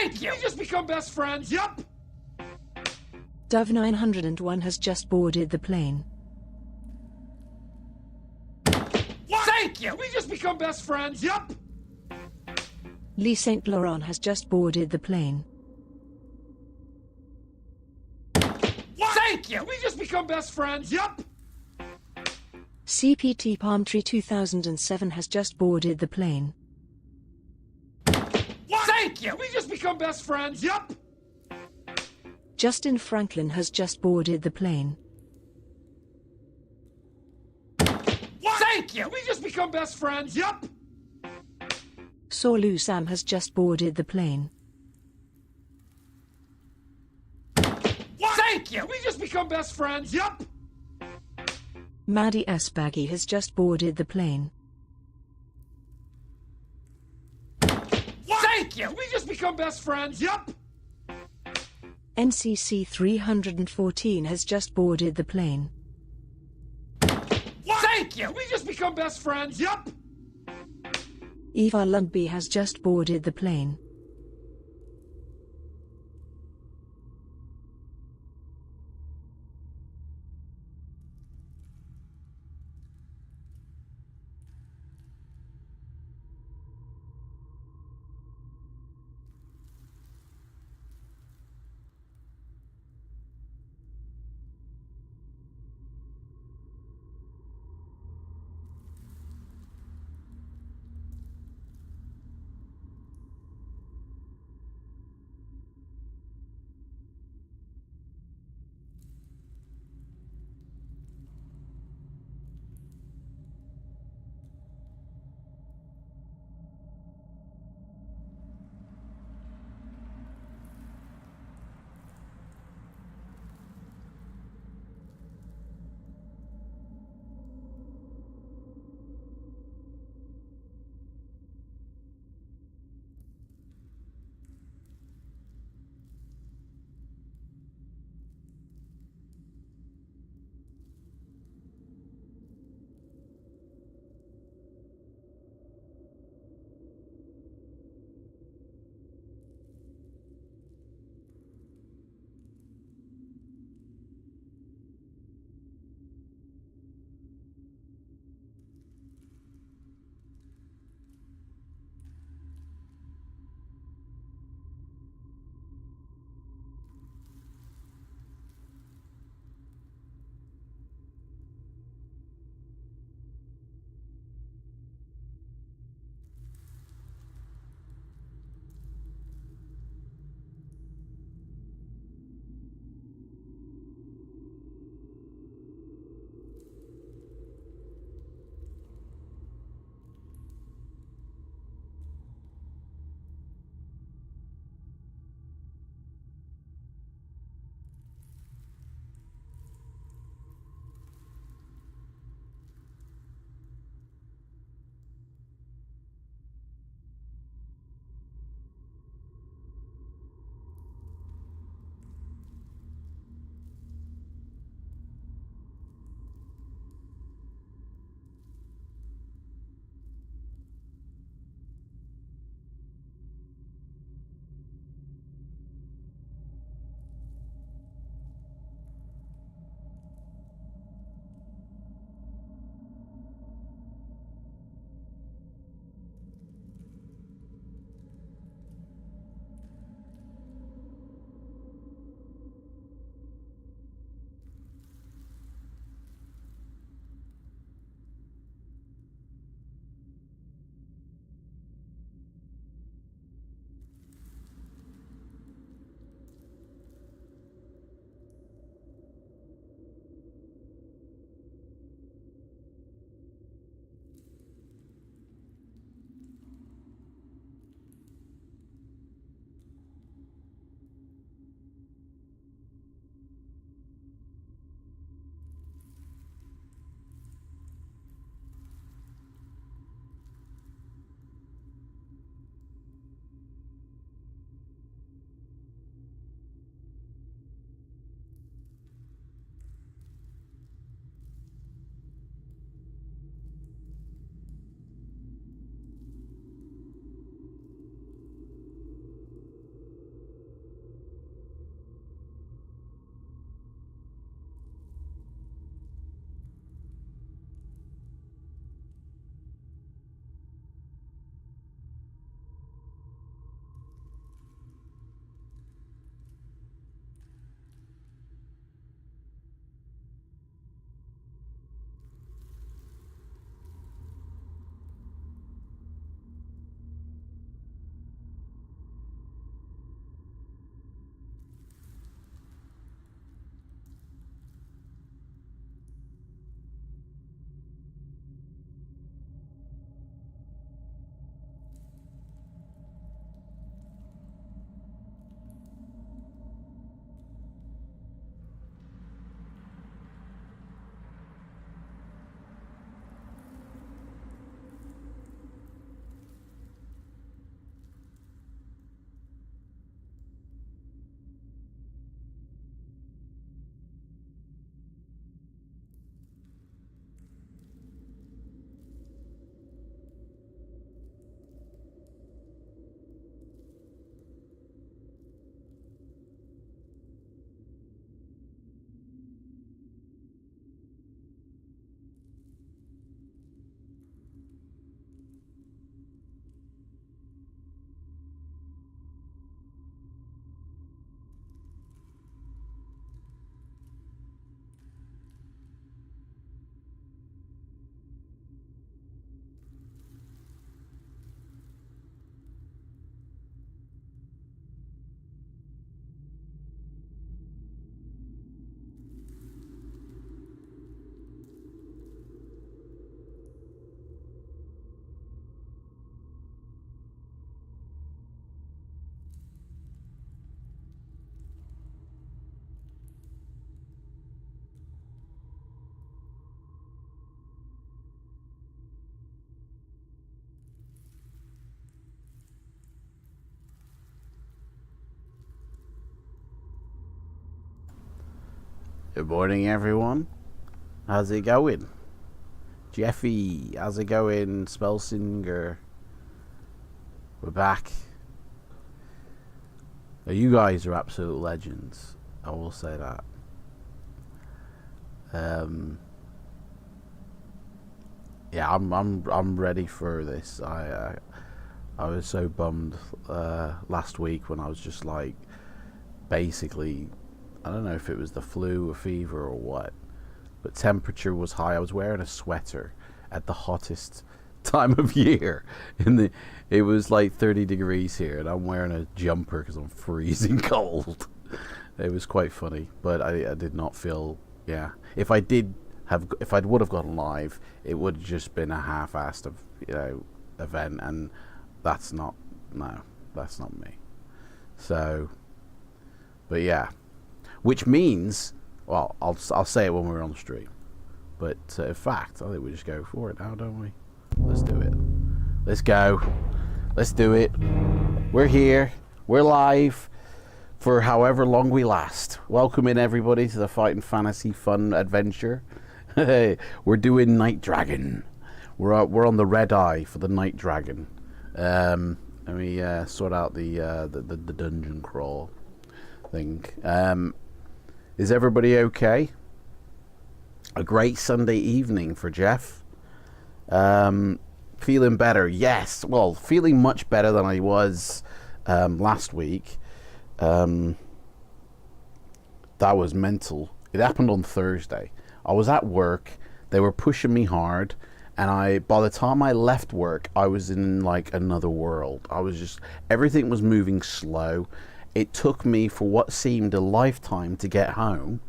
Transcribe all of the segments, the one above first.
Thank you! We just become best friends, yup! Dove 901 has just boarded the plane. What? Thank you! We just become best friends, yup! Lee Saint Laurent has just boarded the plane. What? Thank you! We just become best friends, yup! CPT Palm Tree 2007 has just boarded the plane. What? Thank you! We just become best friends, yup! Justin Franklin has just boarded the plane. What? Thank you! We just become best friends, yup! Saulu Sam has just boarded the plane. What? Thank you! We just become best friends, yup! Maddie Asbaghi has just boarded the plane. What? Thank you! We just become best friends, yup! NCC 314 has just boarded the plane. What? Thank you! We just become best friends, yup! Eva Lundby has just boarded the plane. Good morning, everyone. How's it going? Jeffy, how's it going? Spellsinger. We're back. You guys are absolute legends. I will say that. Yeah, I'm ready for this. I was so bummed last week when I was just like, basically, I don't know if it was the flu or fever or what, but temperature was high. I was wearing a sweater at the hottest time of year. It was like 30 degrees here, and I'm wearing a jumper because I'm freezing cold. It was quite funny, but I did not feel. Yeah, if I would have gone live, it would have just been a half-assed event, and that's not me. So, but yeah, which means, well, I'll say it when we're on the stream, but in fact, I think we just go for it now, don't we? Let's do it. Let's go. Let's do it. We're here. We're live for however long we last. Welcome in, everybody, to the Fighting Fantasy Fun Adventure. We're doing Night Dragon. We're on the red eye for the Night Dragon. Let me sort out the dungeon crawl thing. Is everybody okay? A great Sunday evening for Jeff. Feeling better? Yes. Well, feeling much better than I was last week. That was mental. It happened on Thursday. I was at work. They were pushing me hard, and by the time I left work, I was in like another world. Everything was moving slow. It took me for what seemed a lifetime to get home,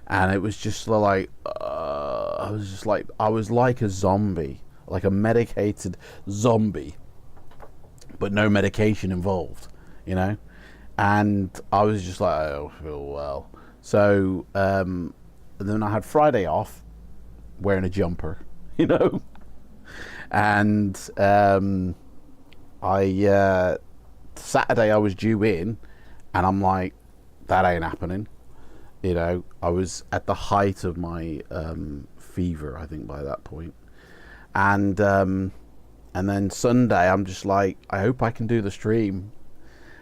and it was just like I was like a zombie, like a medicated zombie, but no medication involved, and I was just like, I don't feel well. So and then I had Friday off, wearing a jumper, and Saturday I was due in, and I'm like, that ain't happening. I was at the height of my fever, I think, by that point. And then Sunday, I'm just like, I hope I can do the stream.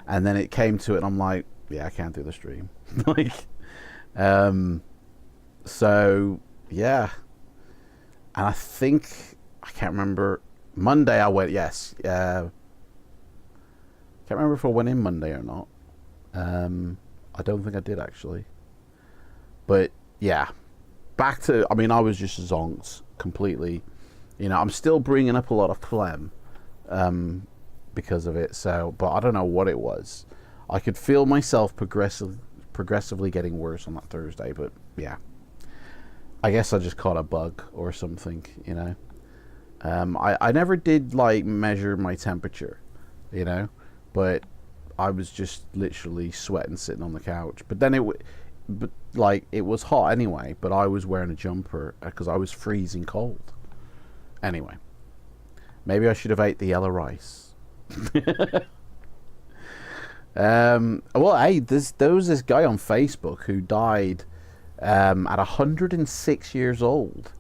And then it came to it, and I'm like, yeah, I can't do the stream. So, yeah. And I think, I can't remember, Monday I went, yes. Can't remember if I went in Monday or not. I don't think I did, actually. But yeah, back to, I was just zonked completely. I'm still bringing up a lot of phlegm because of it. So, but I don't know what it was. I could feel myself progressively getting worse on that Thursday. But yeah, I guess I just caught a bug or something. I never did like measure my temperature, but I was just literally sweating sitting on the couch. But then it was hot anyway, but I was wearing a jumper because I was freezing cold. Anyway, maybe I should have ate the yellow rice. Well, hey, there was this guy on Facebook who died at 106 years old,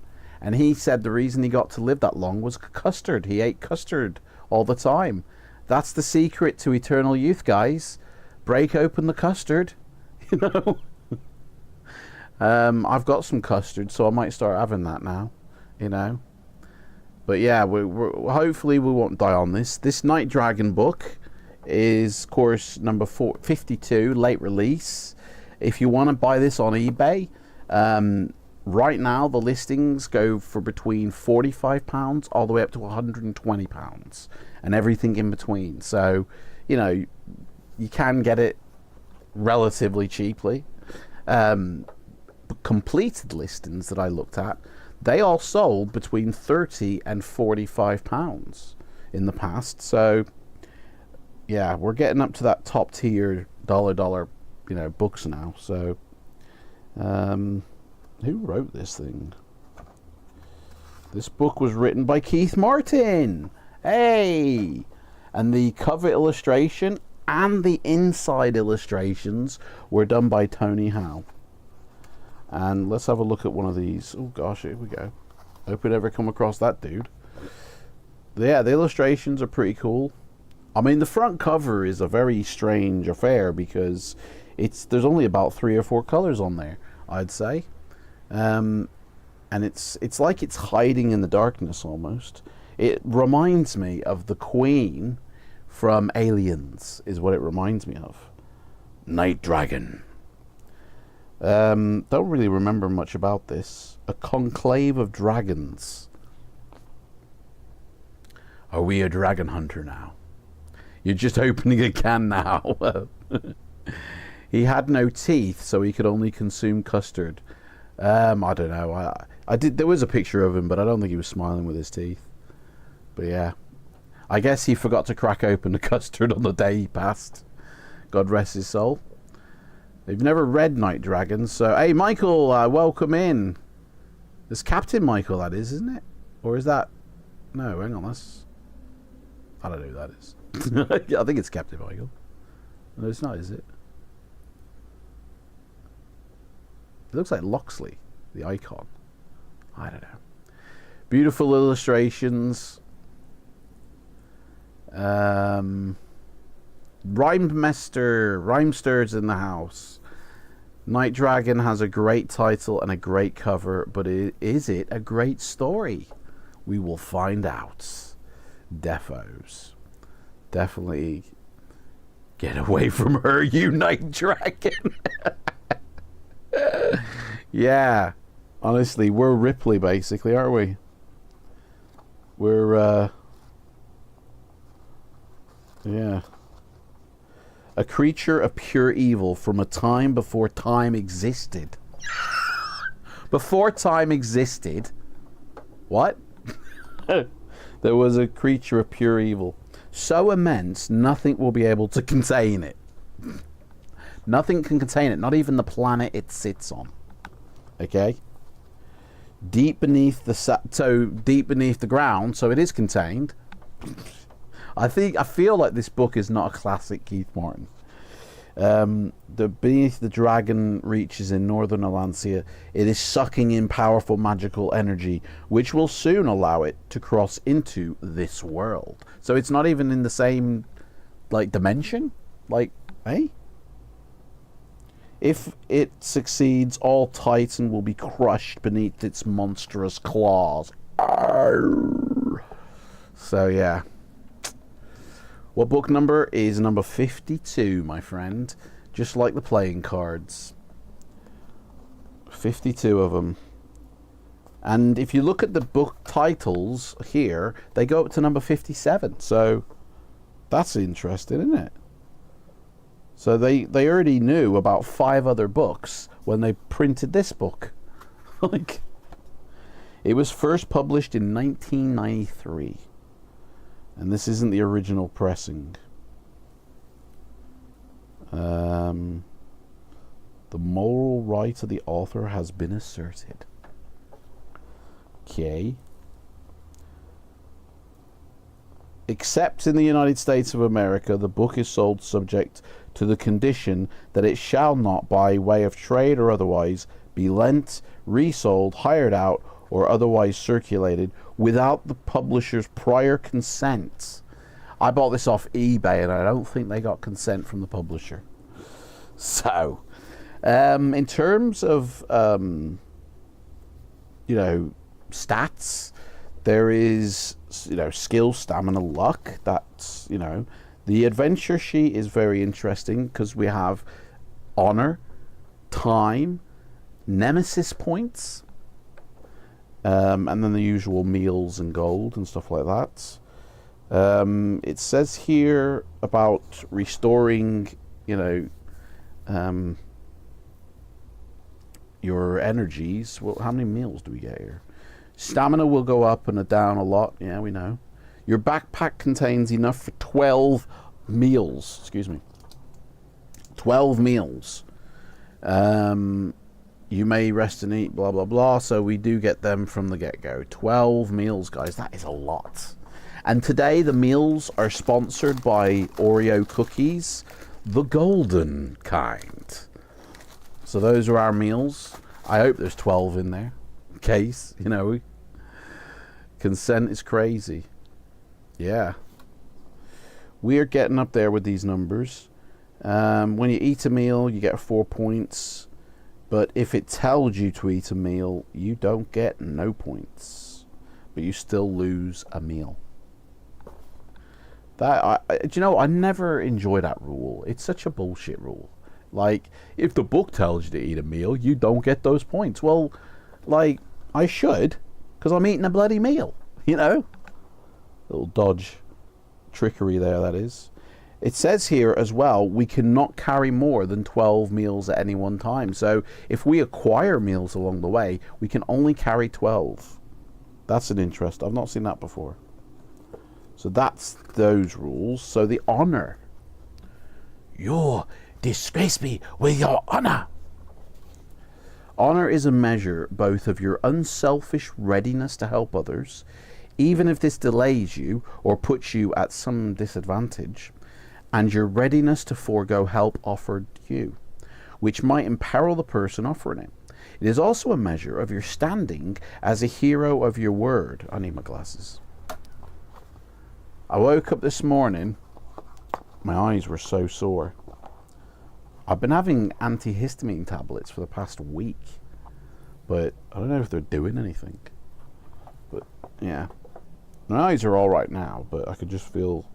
and he said the reason he got to live that long was custard. He ate custard all the time. That's the secret to eternal youth, guys. Break open the custard, I've got some custard, so I might start having that now, But yeah, we're hopefully we won't die on this. This Night Dragon book is course number 52, late release. If you want to buy this on eBay, right now the listings go for between £45 all the way up to £120, and everything in between. So, you can get it relatively cheaply. Completed listings that I looked at, they all sold between £30 and £45 in the past. So yeah, we're getting up to that top tier dollar books now. So who wrote this thing? This book was written by Keith Martin. Hey! And the cover illustration and the inside illustrations were done by Tony Howe. And let's have a look at one of these. Oh gosh, here we go. Hope we never come across that dude. Yeah, the illustrations are pretty cool. I mean, the front cover is a very strange affair because there's only about 3 or 4 colors on there, I'd say. And it's like it's hiding in the darkness almost. It reminds me of the Queen from Aliens, is what it reminds me of. Night Dragon. Don't really remember much about this. A conclave of dragons. Are we a dragon hunter now? You're just opening a can now. He had no teeth, so he could only consume custard. I don't know. I did. There was a picture of him, but I don't think he was smiling with his teeth. But yeah, I guess he forgot to crack open the custard on the day he passed. God rest his soul. They've never read Night Dragons, so hey, Michael, welcome in. It's Captain Michael, that is, isn't it? Or is that? No, hang on, that's. I don't know who that is. I think it's Captain Michael. No, it's not, is it? It looks like Loxley, the icon. I don't know. Beautiful illustrations. Rhymster's in the house. Night Dragon has a great title and a great cover, but is it a great story? We will find out. Defos. Definitely get away from her, you Night Dragon. Yeah. Honestly, we're Ripley basically, aren't we? We're yeah. A creature of pure evil from a time before time existed. Before time existed? What? There was a creature of pure evil. So immense, nothing will be able to contain it. Nothing can contain it, not even the planet it sits on. Okay? Deep beneath the ground, so it is contained. I feel like this book is not a classic Keith Martin. The beneath the dragon reaches in northern Alancia, it is sucking in powerful magical energy, which will soon allow it to cross into this world. So it's not even in the same, like, dimension? Like, hey? If it succeeds, all Titan will be crushed beneath its monstrous claws. Arr. So, yeah. What book number is number 52, my friend? Just like the playing cards. 52 of them. And if you look at the book titles here, they go up to number 57. So that's interesting, isn't it? So they already knew about 5 other books when they printed this book. Like, it was first published in 1993. And this isn't the original pressing. The moral right of the author has been asserted. Okay. Except in the United States of America, the book is sold subject to the condition that it shall not, by way of trade or otherwise, be lent, resold, hired out, or otherwise circulated without the publisher's prior consent. I bought this off eBay and I don't think they got consent from the publisher. So, in terms of, stats, there is, skill, stamina, luck. That's, the adventure sheet is very interesting because we have honor, time, nemesis points, and then the usual meals and gold and stuff like that. It says here about restoring, your energies. Well, how many meals do we get here? Stamina will go up and down a lot. Yeah, we know. Your backpack contains enough for 12 meals. Excuse me. 12 meals. You may rest and eat, blah, blah, blah. So we do get them from the get-go. 12 meals, guys. That is a lot. And today the meals are sponsored by Oreo cookies, the golden kind. So those are our meals. I hope there's 12 in there. In case, you know. Consent is crazy. Yeah. We're getting up there with these numbers. When you eat a meal, you get 4 points. But if it tells you to eat a meal, you don't get no points. But you still lose a meal. Do you know, I never enjoy that rule. It's such a bullshit rule. Like, if the book tells you to eat a meal, you don't get those points. Well, like, I should, because I'm eating a bloody meal, you know? Little dodge trickery there, that is. It says here as well, we cannot carry more than 12 meals at any one time. So if we acquire meals along the way, we can only carry 12. That's an interest. I've not seen that before. So that's those rules. So the honor. You disgrace me with your honor. Honor is a measure both of your unselfish readiness to help others, even if this delays you or puts you at some disadvantage, and your readiness to forego help offered you, which might imperil the person offering it. It is also a measure of your standing as a hero of your word. I need my glasses. I woke up this morning, my eyes were so sore. I've been having antihistamine tablets for the past week, but I don't know if they're doing anything. But yeah, my eyes are all right now, but I could just feel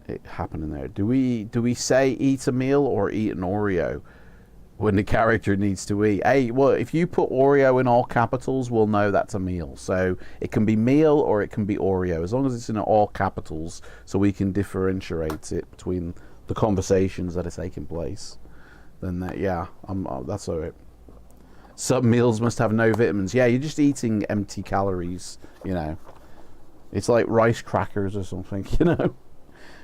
it happening there. Do we say eat a meal or eat an Oreo when the character needs to eat? Hey, well, if you put Oreo in all capitals, we'll know that's a meal. So it can be meal or it can be Oreo, as long as it's in all capitals, so we can differentiate it between the conversations that are taking place. Then that, yeah, that's all right. Some meals must have no vitamins. Yeah, you're just eating empty calories, you know. It's like rice crackers or something, you know.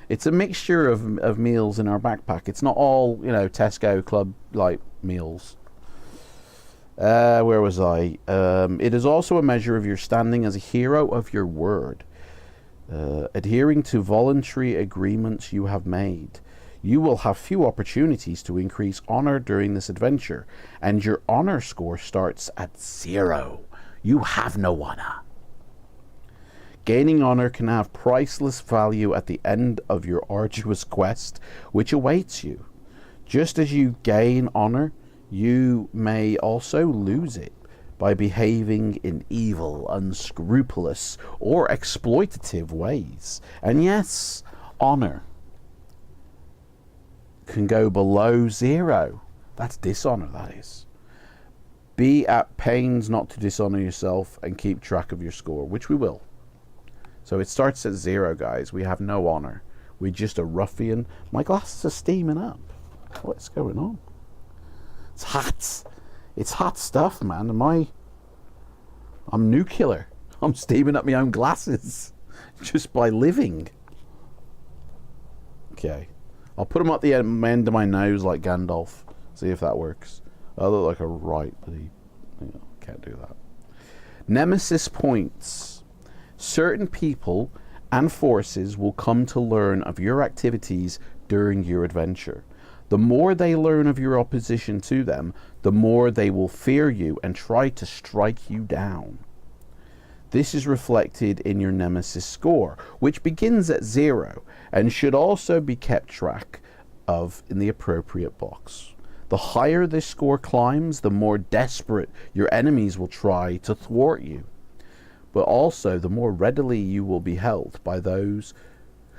It's a mixture of meals in our backpack. It's not all, you know, Tesco Club like meals. Where was I? It is also a measure of your standing as a hero of your word. Adhering to voluntary agreements you have made. You will have few opportunities to increase honor during this adventure, and your honor score starts at 0. You have no honor. Gaining honor can have priceless value at the end of your arduous quest, which awaits you. Just as you gain honor, you may also lose it by behaving in evil, unscrupulous, or exploitative ways. And yes, honor can go below 0. That's dishonor, that is. Be at pains not to dishonor yourself and keep track of your score, which we will. So it starts at 0, guys. We have no honor. We're just a ruffian. My glasses are steaming up. What's going on? It's hot. It's hot stuff, man. I'm nuclear. I'm steaming up my own glasses just by living. Okay. I'll put them at the end of my nose like Gandalf. See if that works. I look like a right, but can't do that. Nemesis points. Certain people and forces will come to learn of your activities during your adventure. The more they learn of your opposition to them, the more they will fear you and try to strike you down. This is reflected in your Nemesis score, which begins at 0 and should also be kept track of in the appropriate box. The higher this score climbs, the more desperate your enemies will try to thwart you. But also the more readily you will be helped by those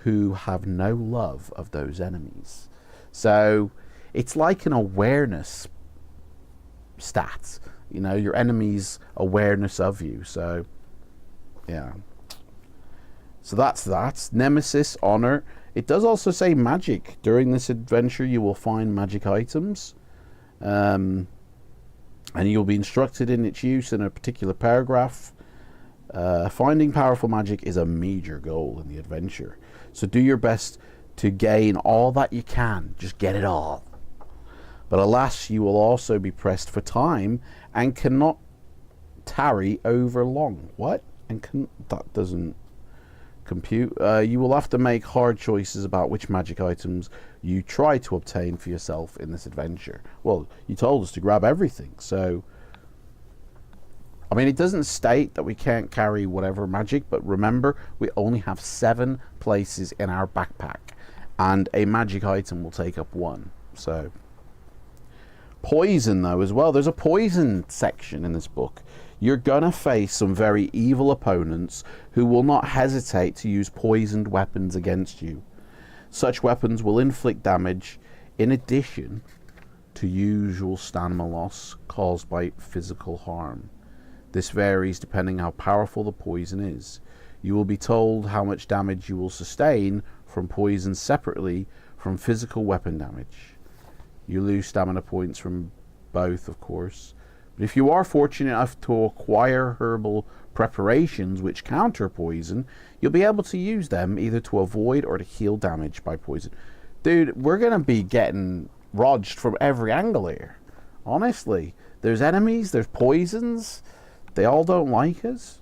who have no love of those enemies. So it's like an awareness stat, you know, your enemy's awareness of you. So yeah, so that's that. Nemesis, honor. It does also say magic. During this adventure you will find magic items, and you'll be instructed in its use in a particular paragraph. Finding powerful magic is a major goal in the adventure, so do your best to gain all that you can. Just get it all. But alas, you will also be pressed for time and cannot tarry over long. What? And that doesn't You will have to make hard choices about which magic items you try to obtain for yourself in this adventure. Well, you told us to grab everything, so... I mean, it doesn't state that we can't carry whatever magic, but remember, we only have 7 places in our backpack, and a magic item will take up 1, so... Poison, though, as well. There's a poison section in this book. You're gonna face some very evil opponents who will not hesitate to use poisoned weapons against you. Such weapons will inflict damage in addition to usual stamina loss caused by physical harm. This varies depending how powerful the poison is. You will be told how much damage you will sustain from poison separately from physical weapon damage. You lose stamina points from both, of course. But if you are fortunate enough to acquire herbal preparations which counter poison, you'll be able to use them either to avoid or to heal damage by poison. Dude, we're going to be getting rodged from every angle here. Honestly, there's enemies, there's poisons. They all don't like us.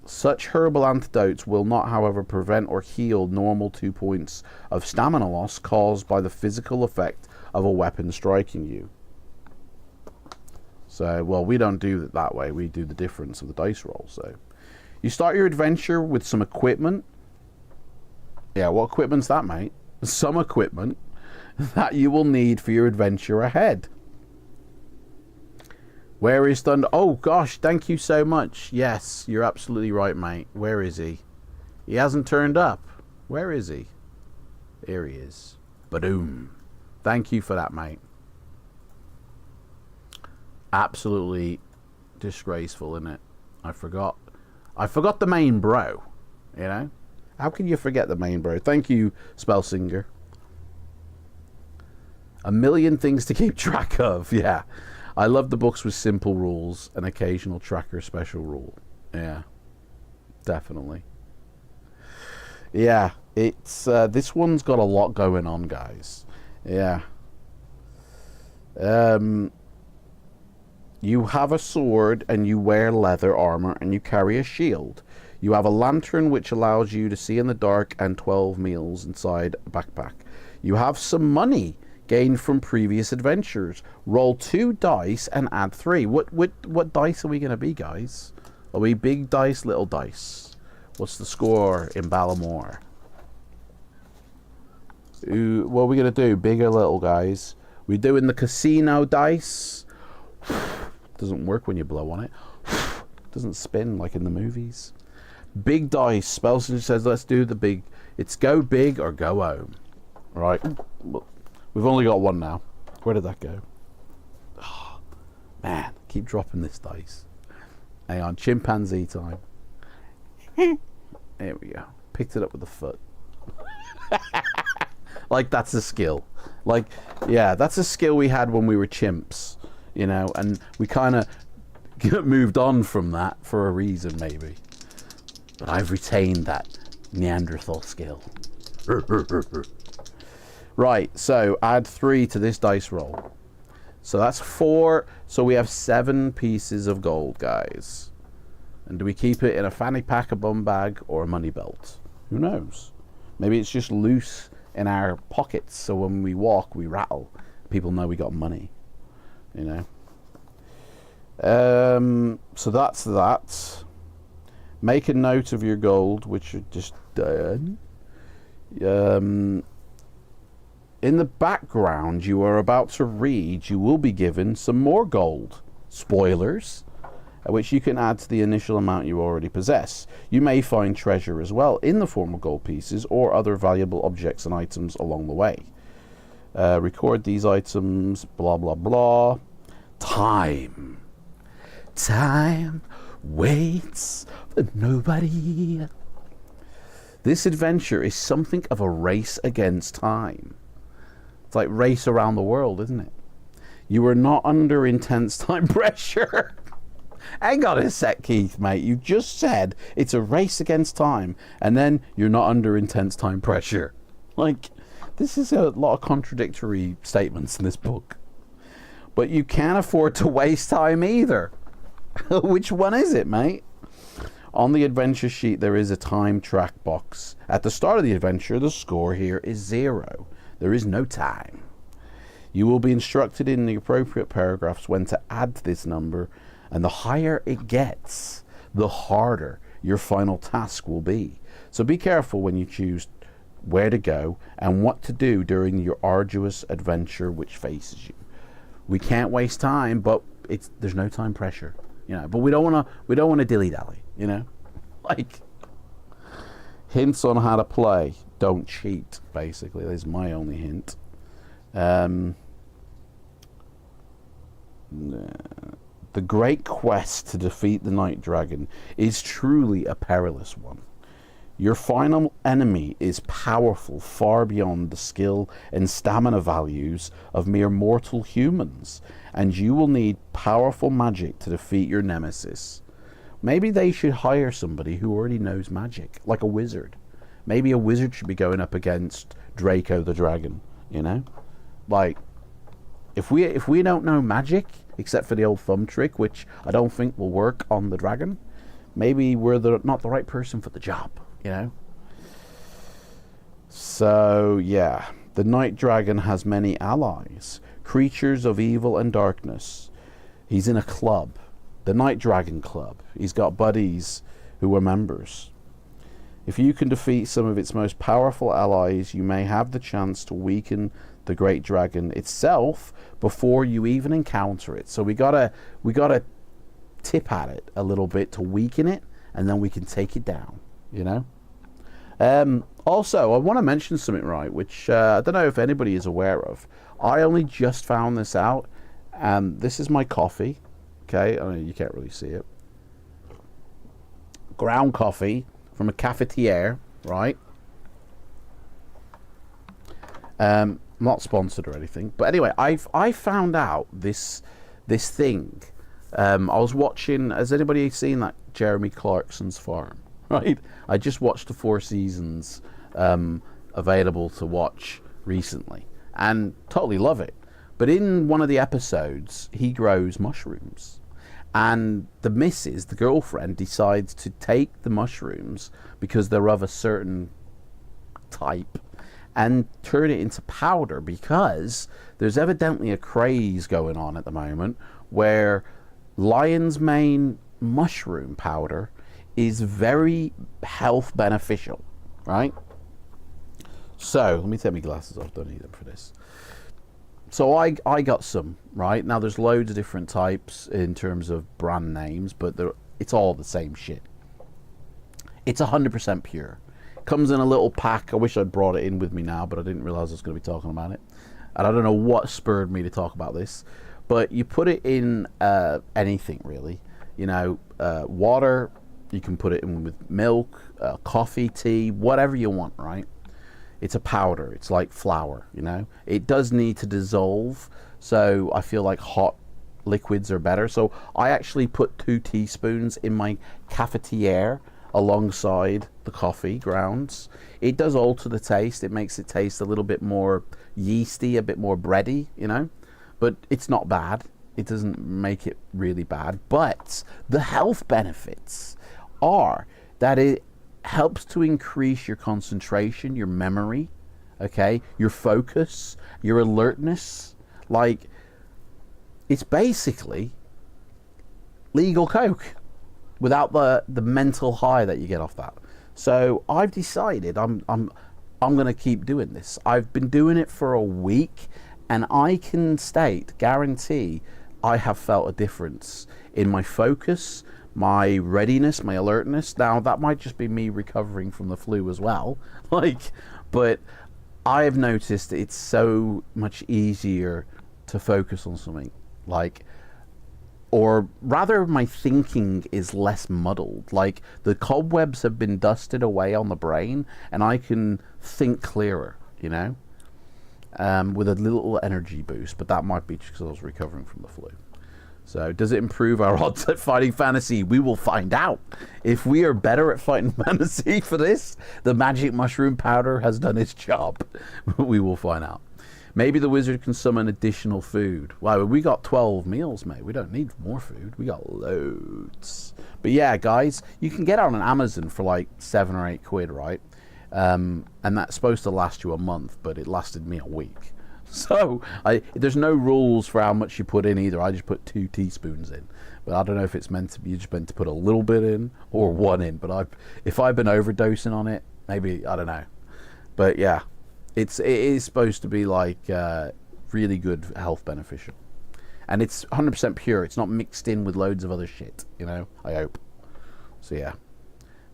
Such herbal antidotes will not, however, prevent or heal normal 2 points of stamina loss caused by the physical effect of a weapon striking you. So, well, we don't do it that way. We do the difference of the dice roll. So, you start your adventure with some equipment. Yeah, what equipment's that, mate? Some equipment that you will need for your adventure ahead. Where is Thunder? Oh, gosh, thank you so much. Yes, you're absolutely right, mate. Where is he? He hasn't turned up. Where is he? Here he is. Badoom. Thank you for that, mate. Absolutely disgraceful, isn't it? I forgot the main bro, you know? How can you forget the main bro? Thank you, Spellsinger. A million things to keep track of, yeah. I love the books with simple rules, an occasional tracker special rule. Yeah, definitely. Yeah, it's this one's got a lot going on, guys. Yeah. You have a sword and you wear leather armor and you carry a shield. You have a lantern which allows you to see in the dark and 12 meals inside a backpack. You have some money gained from previous adventures. Roll 2 dice and add 3. What dice are we going to be, guys? Are we big dice, little dice? What's the score in Ballamore? Ooh, what are we going to do? Big or little, guys? We doing the casino dice? Doesn't work when you blow on it. Doesn't spin like in the movies. Big dice. Spellsinger says let's do the big. It's go big or go home. Right. We've only got one now. Where did that go? Oh, man, keep dropping this dice. Hang on, chimpanzee time. There we go. Picked it up with the foot. Like, that's a skill. Like, yeah, that's a skill we had when we were chimps, you know, and we kind of moved on from that for a reason, maybe. But I've retained that Neanderthal skill. Right, so add 3 to this dice roll. So that's 4. So we have 7 pieces of gold, guys. And do we keep it in a fanny pack, a bum bag, or a money belt? Who knows? Maybe it's just loose in our pockets, so when we walk, we rattle. People know we got money, you know. So that's that. Make a note of your gold, which are just done. In the background you are about to read, you will be given some more gold. Spoilers. Which you can add to the initial amount you already possess. You may find treasure as well in the form of gold pieces or other valuable objects and items along the way. Record these items, blah, blah, blah. Time. Time waits for nobody. This adventure is something of a race against time. It's like race around the world, isn't it? You are not under intense time pressure. Hang on a sec, Keith, mate. You just said it's a race against time, and then you're not under intense time pressure. Like, this is a lot of contradictory statements in this book. But you can't afford to waste time either. Which one is it, mate? On the adventure sheet, there is a time track box. At the start of the adventure, the score here is 0. There is no time. You will be instructed in the appropriate paragraphs when to add this number, and the higher it gets, the harder your final task will be. So be careful when you choose where to go and what to do during your arduous adventure which faces you. We can't waste time, but there's no time pressure, you know. But we don't want to dilly-dally, you know. Like, hints on how to play. Don't cheat, basically. There's my only hint. The great quest to defeat the Night Dragon is truly a perilous one. Your final enemy is powerful far beyond the skill and stamina values of mere mortal humans, and you will need powerful magic to defeat your nemesis. Maybe they should hire somebody who already knows magic, like a wizard. Maybe a wizard should be going up against Draco the Dragon, you know? Like, if we don't know magic, except for the old thumb trick, which I don't think will work on the dragon, maybe we're not the right person for the job, you know? So, yeah. The Night Dragon has many allies, creatures of evil and darkness. He's in a club, the Night Dragon Club. He's got buddies who are members. If you can defeat some of its most powerful allies, you may have the chance to weaken the great dragon itself before you even encounter it. So we gotta tip at it a little bit to weaken it, and then we can take it down, you know. Also, I want to mention something, right, which I don't know if anybody is aware of. I only just found this out. This is my coffee. Okay, I mean, you can't really see it. Ground coffee from a cafetiere, right? Not sponsored or anything, but anyway, I found out this thing. I was watching. Has anybody seen that Jeremy Clarkson's Farm? Right. I just watched the 4 seasons available to watch recently, and totally love it. But in one of the episodes, he grows mushrooms, and the missus, the girlfriend, decides to take the mushrooms because they're of a certain type and turn it into powder, because there's evidently a craze going on at the moment where lion's mane mushroom powder is very health beneficial, right? So let me take my glasses off, don't need them for this. So I got some, right? Now there's loads of different types in terms of brand names, but it's all the same shit. It's 100% pure. Comes in a little pack. I wish I'd brought it in with me now, but I didn't realize I was going to be talking about it. And I don't know what spurred me to talk about this, but you put it in anything really. You know, water. You can put it in with milk, coffee, tea, whatever you want, right? It's a powder. It's like flour, you know. It does need to dissolve, so I feel like hot liquids are better. So I actually put 2 teaspoons in my cafetiere alongside the coffee grounds. It does alter the taste. It makes it taste a little bit more yeasty, a bit more bready, you know. But it's not bad. It doesn't make it really bad. But the health benefits are that it helps to increase your concentration, your memory, okay, your focus, your alertness. Like, it's basically legal coke without the mental high that you get off that. So I've decided I'm going to keep doing this. I've been doing it for a week, and I can guarantee I have felt a difference in my focus, my readiness, my alertness. Now that might just be me recovering from the flu as well, but I have noticed it's so much easier to focus on something, or rather my thinking is less muddled. Like, the cobwebs have been dusted away on the brain, and I can think clearer, you know, with a little energy boost. But that might be just because I was recovering from the flu. So does it improve our odds at fighting fantasy? We will find out. If we are better at fighting fantasy for this, the magic mushroom powder has done its job. We will find out. Maybe the wizard can summon additional food. Wow, we got 12 meals, mate. We don't need more food. We got loads. But yeah, guys, you can get it on Amazon for like 7 or 8 quid, right? And that's supposed to last you a month, but it lasted me a week. So there's no rules for how much you put in either. I just put 2 teaspoons in. But I don't know if it's meant to be, you're just meant to put a little bit in or 1 in. But if I've been overdosing on it, maybe, I don't know. But yeah, it is supposed to be like really good health beneficial. And it's 100% pure. It's not mixed in with loads of other shit, you know, I hope. So yeah.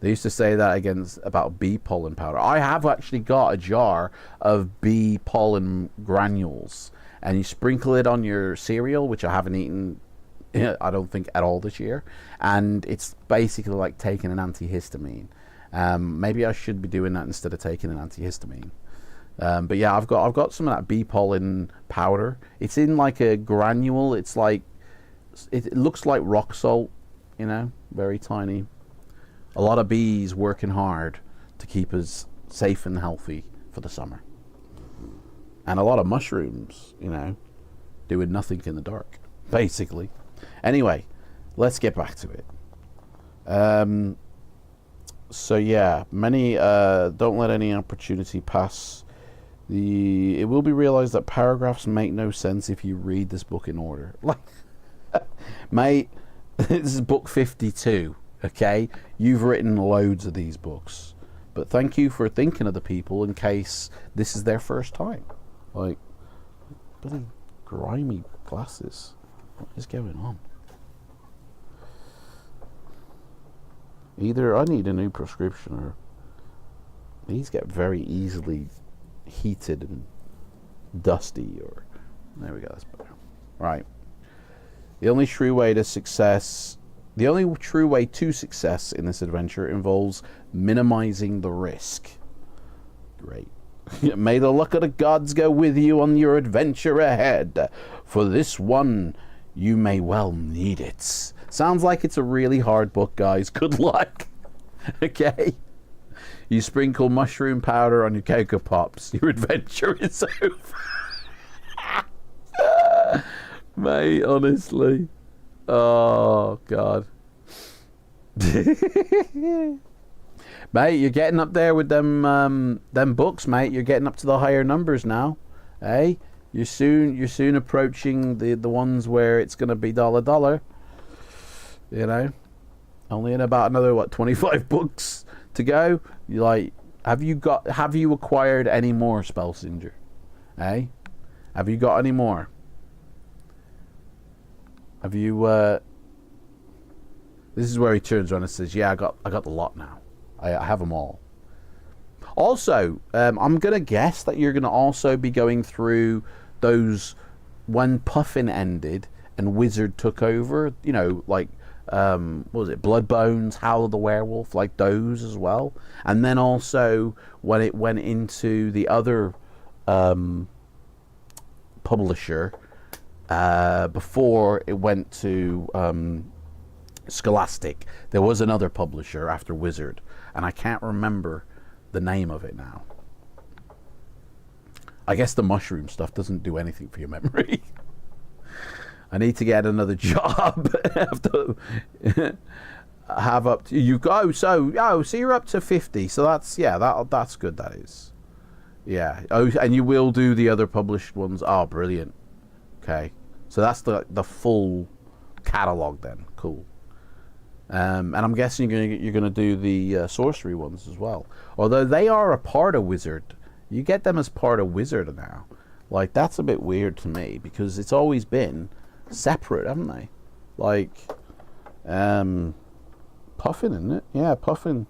They used to say that about bee pollen powder. I have actually got a jar of bee pollen granules, and you sprinkle it on your cereal, which I haven't eaten, I don't think, at all this year. And it's basically like taking an antihistamine. Maybe I should be doing that instead of taking an antihistamine. But yeah, I've got some of that bee pollen powder. It's in like a granule. It's like it looks like rock salt, you know, very tiny. A lot of bees working hard to keep us safe and healthy for the summer. And a lot of mushrooms, you know, doing nothing in the dark, basically. Anyway, let's get back to it. So yeah, many don't let any opportunity pass. It will be realized that paragraphs make no sense if you read this book in order. Like, mate, this is book 52. Okay, you've written loads of these books, but thank you for thinking of the people in case this is their first time. Like, bloody grimy glasses. What is going on? Either I need a new prescription, or these get very easily heated and dusty, or there we go, that's better. Right. The only true way to success in this adventure involves minimizing the risk. Great. May the luck of the gods go with you on your adventure ahead. For this one, you may well need it. Sounds like it's a really hard book, guys. Good luck. Okay. You sprinkle mushroom powder on your Cocoa Pops. Your adventure is over. Mate, honestly. Oh, God. Mate, you're getting up there with them books, mate. You're getting up to the higher numbers now. Hey? You're soon approaching the ones where it's going to be $. You know? Only in about another, 25 books to go. You like, have you acquired any more, Spellsinger? Hey? Have you got any more? Have you, this is where he turns around and says, yeah, I got the lot now. I have them all. Also, I'm going to guess that you're going to also be going through those when Puffin ended and Wizard took over, you know, like, what was it, Bloodbones, Howl of the Werewolf, like those as well. And then also when it went into the other publisher, before it went to Scholastic, there was another publisher after Wizard, and I can't remember the name of it now. I guess the mushroom stuff doesn't do anything for your memory. I need to get another job. Have up to you go. So you're up to 50. So that's that's good. That is, yeah. Oh, and you will do the other published ones. Oh, brilliant. Okay. So that's the full catalog then. Cool. And I'm guessing you're gonna do the sorcery ones as well. Although they are a part of Wizard, you get them as part of Wizard now. Like, that's a bit weird to me because it's always been separate, haven't they? Like, Puffin, isn't it? Yeah, Puffin.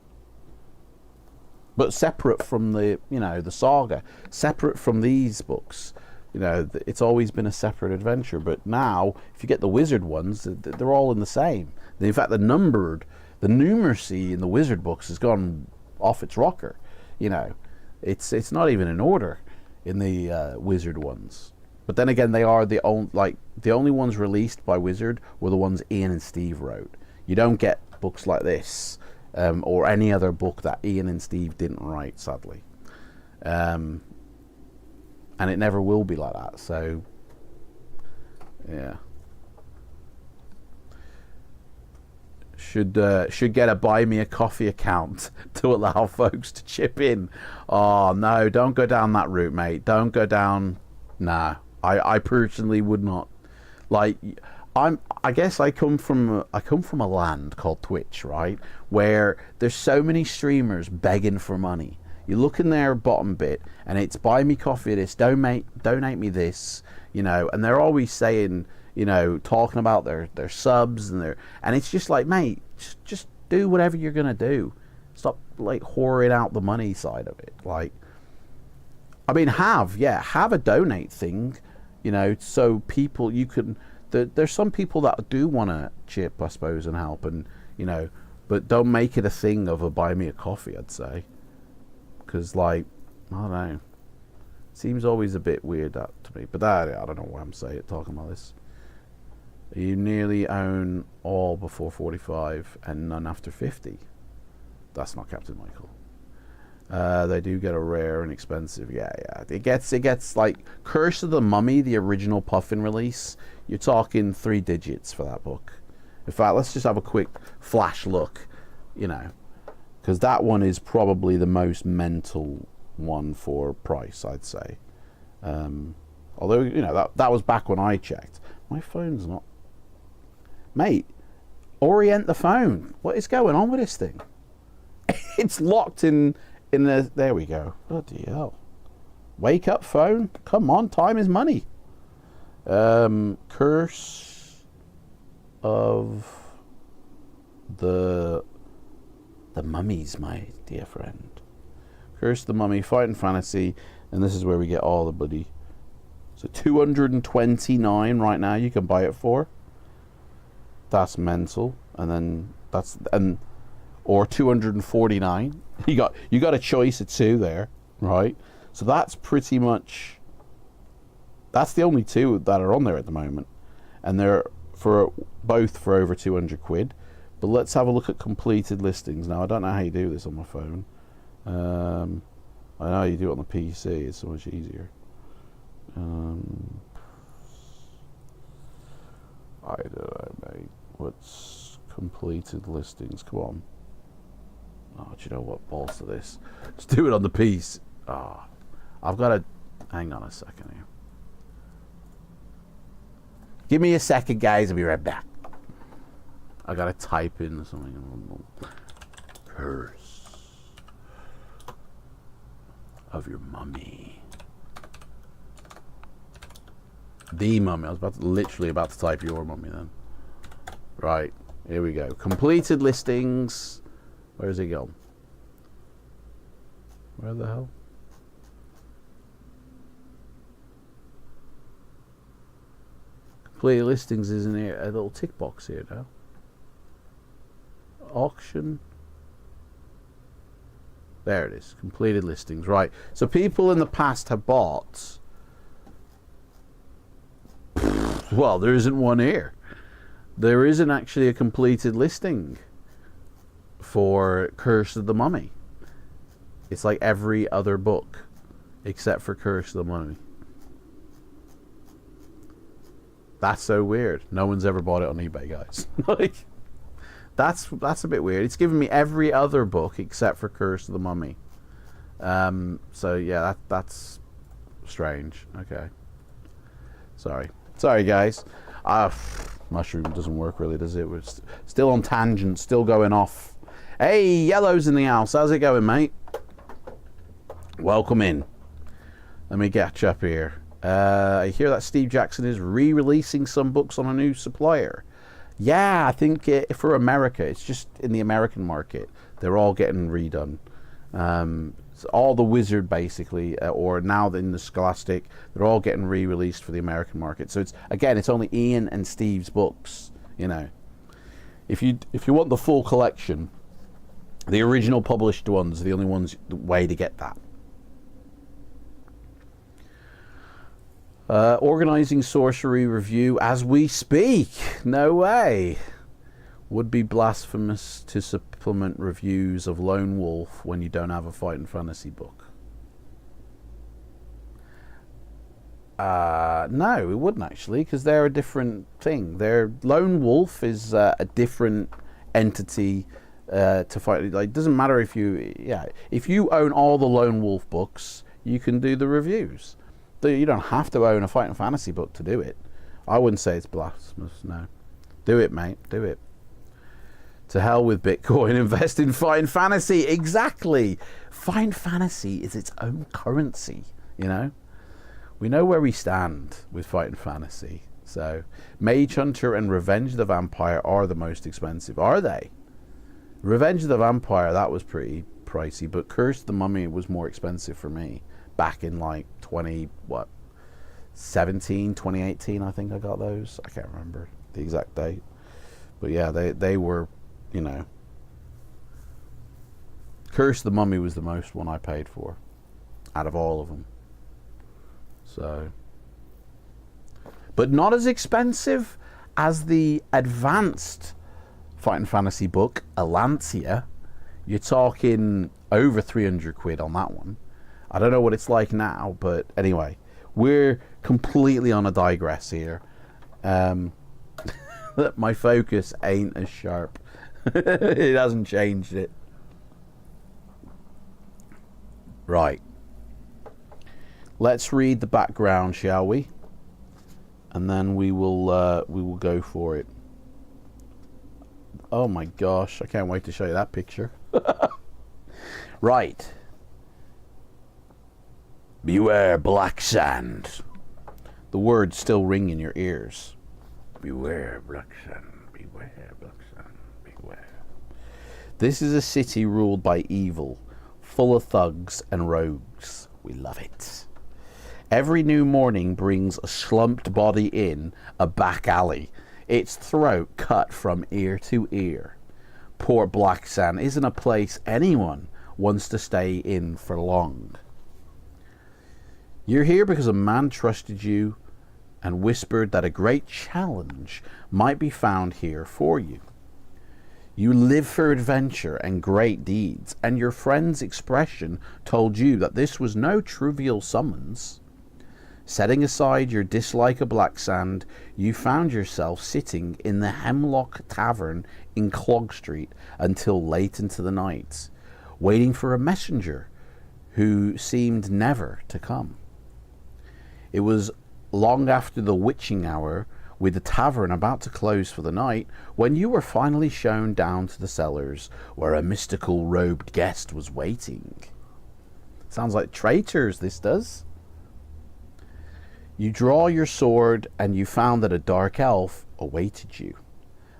But separate from the the saga, separate from these books. You know, it's always been a separate adventure, but now, if you get the Wizard ones, they're all in the same. In fact, the numeracy in the Wizard books has gone off its rocker. You know, it's not even in order in the Wizard ones. But then again, they are the only ones released by Wizard were the ones Ian and Steve wrote. You don't get books like this, or any other book that Ian and Steve didn't write, sadly. And it never will be like that. So, yeah. Should get a buy me a coffee account to allow folks to chip in. Oh no, don't go down that route, mate. Don't go down. Nah, I personally would not. Like, I guess I come from a land called Twitch, right, where there's so many streamers begging for money. You look in their bottom bit, and it's buy me coffee this, donate me this, you know, and they're always saying, you know, talking about their subs and it's just like, mate, just do whatever you're gonna do. Stop like whoring out the money side of it. Like, I mean, have a donate thing, you know, so people you can. There's some people that do want to chip, I suppose, and help, and you know, but don't make it a thing of a buy me a coffee. I'd say, because like, I don't know, seems always a bit weird that to me. But that, I don't know why I'm talking about this. You nearly own all before 45 and none after 50. That's not Captain Michael. They do get a rare and expensive. Yeah. It gets like Curse of the Mummy, the original Puffin release. You're talking 3 digits for that book. In fact, let's just have a quick flash look, you know, because that one is probably the most mental one for price, I'd say. Although, you know, that was back when I checked. My phone's not. Mate, orient the phone. What is going on with this thing? It's locked in the. There we go. Bloody hell. Wake up, phone. Come on, time is money. Curse of the Mummies, my dear friend. Curse of the Mummy, Fighting Fantasy, and this is where we get all the bloody. So 229 right now you can buy it for. That's mental, and then or 249. You got a choice of 2 there, right? So that's pretty much. That's the only 2 that are on there at the moment, and they're both for over 200 quid. But let's have a look at completed listings now. I don't know how you do this on my phone. I know you do it on the PC. It's so much easier. I don't know, mate. What's completed listings? Come on. Oh, do you know what? Balls to this. Let's do it on the piece. Ah, I've got to. Hang on a second here. Give me a second, guys. I'll be right back. I gotta type in something. Curse of your mummy. The mummy. I was literally about to type your mummy then. Right, here we go. Completed listings. Where's it gone? Where the hell? Completed listings isn't here. A little tick box here now. Auction. There it is. Completed listings. Right. So people in the past have bought. Well, there isn't one here. There isn't actually a completed listing for Curse of the Mummy. It's like every other book except for Curse of the Mummy. That's so weird. No one's ever bought it on eBay, guys. Like, that's a bit weird. It's given me every other book except for Curse of the Mummy. So yeah, that's strange. Okay. Sorry, guys. Mushroom doesn't work really, does it? We're still on tangent, still going off. Hey, Yellow's in the house. How's it going, mate? Welcome in. Let me catch up here. I hear that Steve Jackson is re-releasing some books on a new supplier. Yeah, I think for America, it's just in the American market. They're all getting redone. So all the Wizard, basically, or now in the Scholastic, they're all getting re-released for the American market. So it's only Ian and Steve's books. You know, if you want the full collection, the original published ones are the only way to get that. Organizing sorcery review as we speak. No way. Would be blasphemous to supplement reviews of Lone Wolf when you don't have a fighting fantasy book. No, it wouldn't actually, because they're a different thing. Lone Wolf is a different entity to fight. Like, it doesn't matter if you own all the Lone Wolf books, you can do the reviews. You don't have to own a Fighting Fantasy book to do it. I wouldn't say it's blasphemous. No, do it, mate. Do it. To hell with Bitcoin. Invest in Fighting Fantasy. Exactly. Fighting Fantasy is its own currency. You know, we know where we stand with Fighting Fantasy. So, Mage Hunter and Revenge of the Vampire are the most expensive, are they? Revenge of the Vampire, that was pretty pricey, but Curse the Mummy was more expensive for me back in like 2018, I think I got those. I can't remember the exact date, but yeah, they were, you know, Curse the Mummy was the most one I paid for out of all of them. So, but not as expensive as the advanced Fighting Fantasy book, Alancia. You're talking over 300 quid on that one. I don't know what it's like now, but anyway, we're completely on a digress here. My focus ain't as sharp. It hasn't changed it. Right. Let's read the background, shall we? And then we will go for it. Oh my gosh, I can't wait to show you that picture. Right. Beware black sand. The words still ring in your ears. Beware black sand. Beware black sand. Beware. This is a city ruled by evil, full of thugs and rogues. We love it. Every new morning brings a slumped body in a back alley, its throat cut from ear to ear. Port Black Sand isn't a place anyone wants to stay in for long. You're here because a man trusted you and whispered that a great challenge might be found here for you. You live for adventure and great deeds, and your friend's expression told you that this was no trivial summons. Setting aside your dislike of Black Sand, you found yourself sitting in the Hemlock Tavern in Clog Street until late into the night, waiting for a messenger who seemed never to come. It was long after the witching hour, with the tavern about to close for the night, when you were finally shown down to the cellars where a mystical robed guest was waiting. Sounds like traitors, this does. You draw your sword and you found that a dark elf awaited you,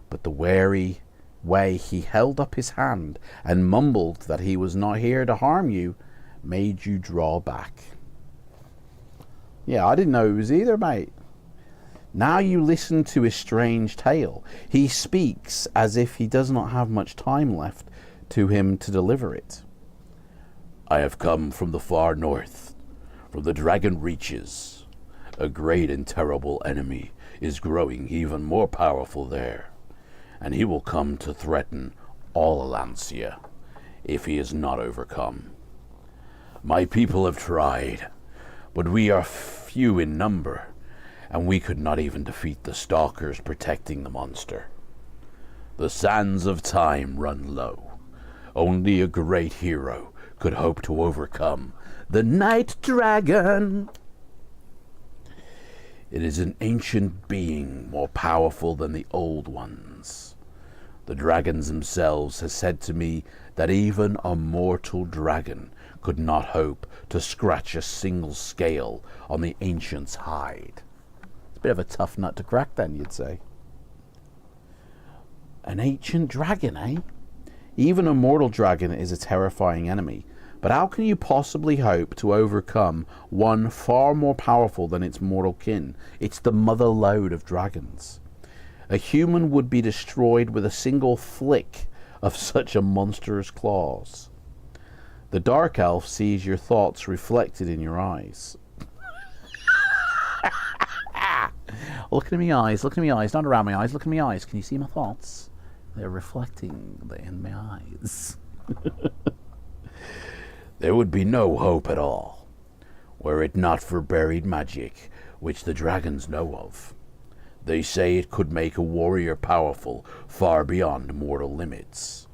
but the wary way he held up his hand and mumbled that he was not here to harm you made you draw back. Yeah, I didn't know it was either, mate. Now you listen to his strange tale. He speaks as if he does not have much time left to him to deliver it. I have come from the far north, from the dragon reaches. A great and terrible enemy is growing even more powerful there, and he will come to threaten all Alancia if he is not overcome. My people have tried, but we are few in number, and we could not even defeat the stalkers protecting the monster. The sands of time run low. Only a great hero could hope to overcome the Night Dragon. It is an ancient being more powerful than the old ones. The dragons themselves have said to me that even a mortal dragon could not hope to scratch a single scale on the ancient's hide. It's a bit of a tough nut to crack then, you'd say. An ancient dragon, eh? Even a mortal dragon is a terrifying enemy, but how can you possibly hope to overcome one far more powerful than its mortal kin? It's the mother lode of dragons. A human would be destroyed with a single flick of such a monster's claws. The dark elf sees your thoughts reflected in your eyes. Look at me eyes, look at me eyes, not around my eyes, look at me eyes. Can you see my thoughts? They're reflecting in my eyes. There would be no hope at all, were it not for buried magic, which the dragons know of. They say it could make a warrior powerful far beyond mortal limits.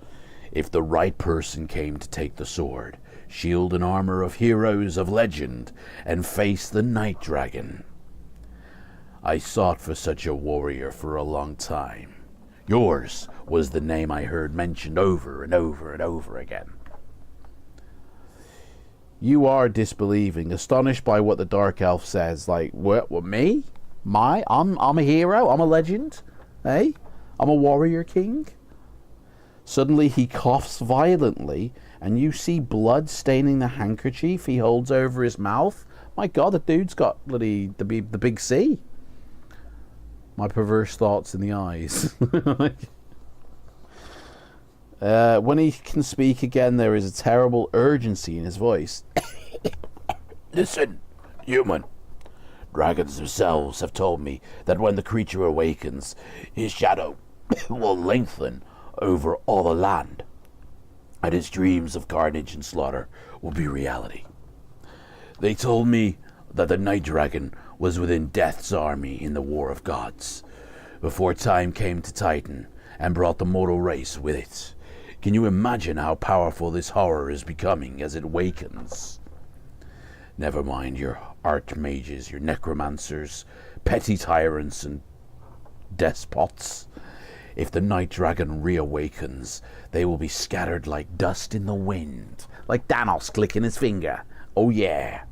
If the right person came to take the sword, shield and armor of heroes of legend, and face the Night Dragon. I sought for such a warrior for a long time. Yours was the name I heard mentioned over and over and over again. You are disbelieving, astonished by what the Dark Elf says. Like, what me? I'm a hero? I'm a legend? Hey? I'm a warrior king? Suddenly he coughs violently, and you see blood staining the handkerchief he holds over his mouth. My God, the dude's got bloody the big C. My perverse thoughts in the eyes. When he can speak again, there is a terrible urgency in his voice. Listen, human. Dragons themselves have told me that when the creature awakens, his shadow will lengthen over all the land, and his dreams of carnage and slaughter will be reality. They told me that the Night Dragon was within Death's army in the War of Gods, before time came to Titan and brought the mortal race with it. Can you imagine how powerful this horror is becoming as it wakens? Never mind your archmages, your necromancers, petty tyrants and despots. If the Night Dragon reawakens, they will be scattered like dust in the wind. Like Thanos clicking his finger. Oh yeah.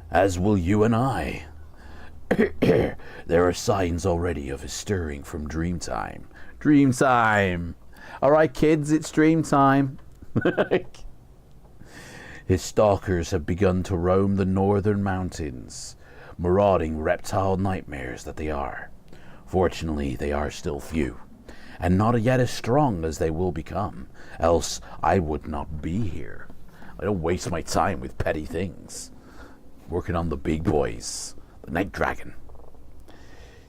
As will you and I. There are signs already of his stirring from dream time. Dream time. Alright kids, it's dream time. His stalkers have begun to roam the northern mountains, marauding reptile nightmares that they are. Fortunately, they are still few, and not yet as strong as they will become, else I would not be here. I don't waste my time with petty things. Working on the big boys, the Night Dragon.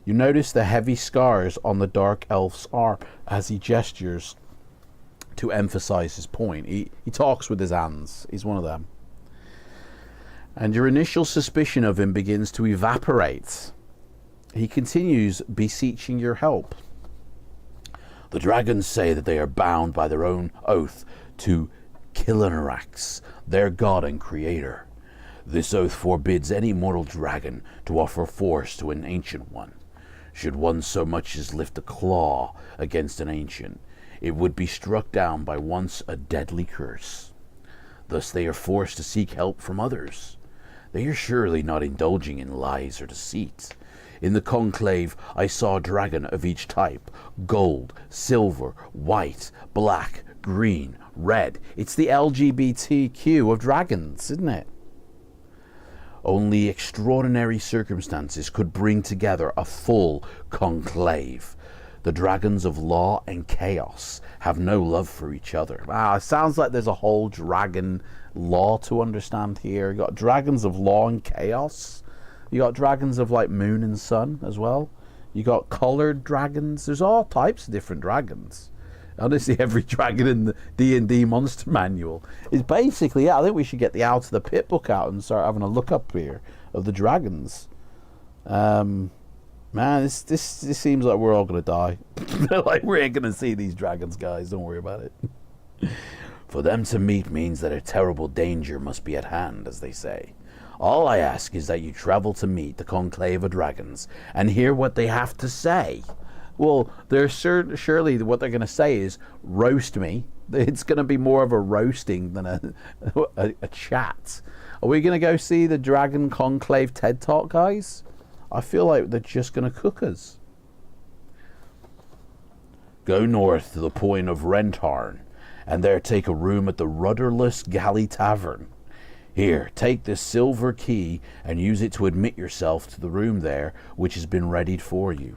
You notice the heavy scars on the Dark Elf's arm as he gestures to emphasize his point. He talks with his hands. He's one of them. And your initial suspicion of him begins to evaporate. He continues beseeching your help. The dragons say that they are bound by their own oath to Killinarax, their god and creator. This oath forbids any mortal dragon to offer force to an ancient one. Should one so much as lift a claw against an ancient, it would be struck down by once a deadly curse. Thus they are forced to seek help from others. They are surely not indulging in lies or deceit. In the conclave I saw a dragon of each type: gold, silver, white, black, green, red. It's the LGBTQ of dragons, isn't it? Only extraordinary circumstances could bring together a full conclave. The dragons of law and chaos have no love for each other. Wow, it sounds like there's a whole dragon law to understand here. You got dragons of law and chaos. You got dragons of like moon and sun as well. You got colored dragons. There's all types of different dragons. Honestly, every dragon in the D&D monster manual is basically, yeah, I think we should get the Out of the Pit book out and start having a look up here of the dragons. Man, this seems like we're all going to die. Like, we ain't going to see these dragons, guys. Don't worry about it. For them to meet means that a terrible danger must be at hand, as they say. All I ask is that you travel to meet the conclave of dragons and hear what they have to say. Well, they're surely what they're going to say is roast me. It's going to be more of a roasting than a chat. Are we going to go see the Dragon Conclave TED Talk, guys? I feel like they're just going to cook us. Go north to the point of Rentarn, and there take a room at the Rudderless Galley Tavern. Here, take this silver key and use it to admit yourself to the room there, which has been readied for you.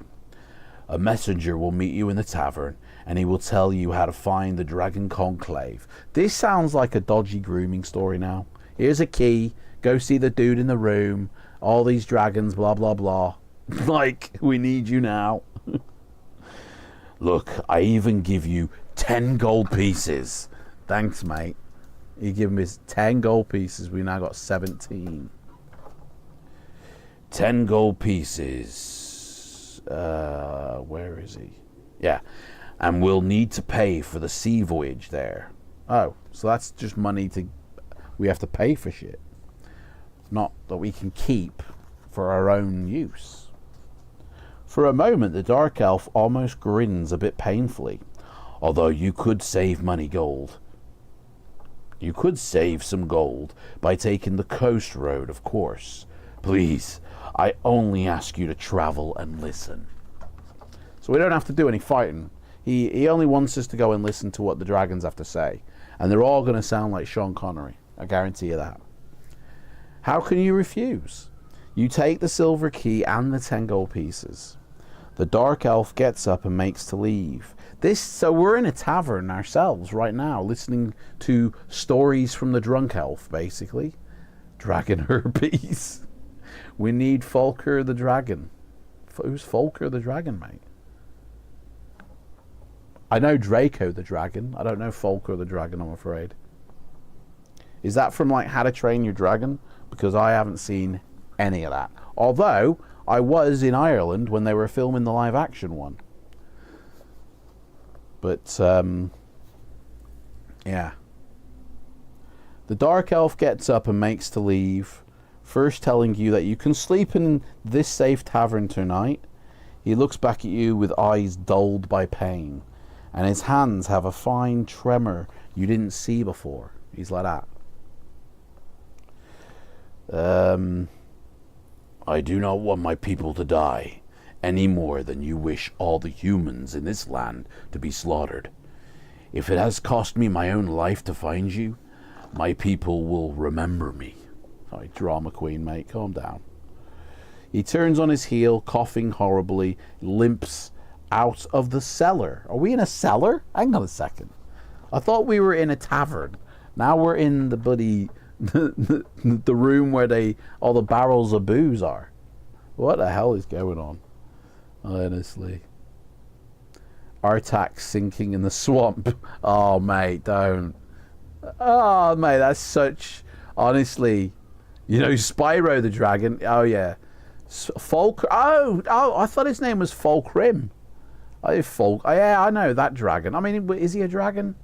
A messenger will meet you in the tavern, and he will tell you how to find the Dragon Conclave. This sounds like a dodgy grooming story now. Here's a key. Go see the dude in the room. All these dragons, blah, blah, blah. Like, we need you now. Look, I even give you 10 gold pieces. Thanks, mate. You give me 10 gold pieces. We now got 17. 10 gold pieces. Where is he? Yeah. And we'll need to pay for the sea voyage there. Oh, so that's just money we have to pay for shit. Not that we can keep for our own use. For a moment, the Dark Elf almost grins a bit painfully. Although you could save gold. You could save some gold by taking the coast road, of course. Please, I only ask you to travel and listen. So we don't have to do any fighting. He only wants us to go and listen to what the dragons have to say. And they're all going to sound like Sean Connery. I guarantee you that. How can you refuse? You take the silver key and the 10 gold pieces. The Dark Elf gets up and makes to leave. So we're in a tavern ourselves right now, listening to stories from the drunk elf, basically. Dragon herpes. We need Folker the Dragon. Who's Folker the Dragon, mate? I know Draco the Dragon. I don't know Folker the Dragon, I'm afraid. Is that from, like, How to Train Your Dragon? Because I haven't seen any of that. Although, I was in Ireland when they were filming the live-action one. But, yeah. The Dark Elf gets up and makes to leave, first telling you that you can sleep in this safe tavern tonight. He looks back at you with eyes dulled by pain, and his hands have a fine tremor you didn't see before. He's like that. I do not want my people to die, any more than you wish all the humans in this land to be slaughtered. If it has cost me my own life to find you, my people will remember me. Sorry, drama queen, mate, calm down. He turns on his heel, coughing horribly, limps out of the cellar. Are we in a cellar? Hang on a second. I thought we were in a tavern. Now we're in the bloody... the room where all the barrels of booze are. What the hell is going on? Honestly. Artax sinking in the swamp. Oh, mate, don't. Oh, mate, that's such... Honestly. You know, Spyro the Dragon. Oh, yeah. Folk... Oh, I thought his name was Folkrim. Yeah, I know that dragon. I mean, is he a dragon?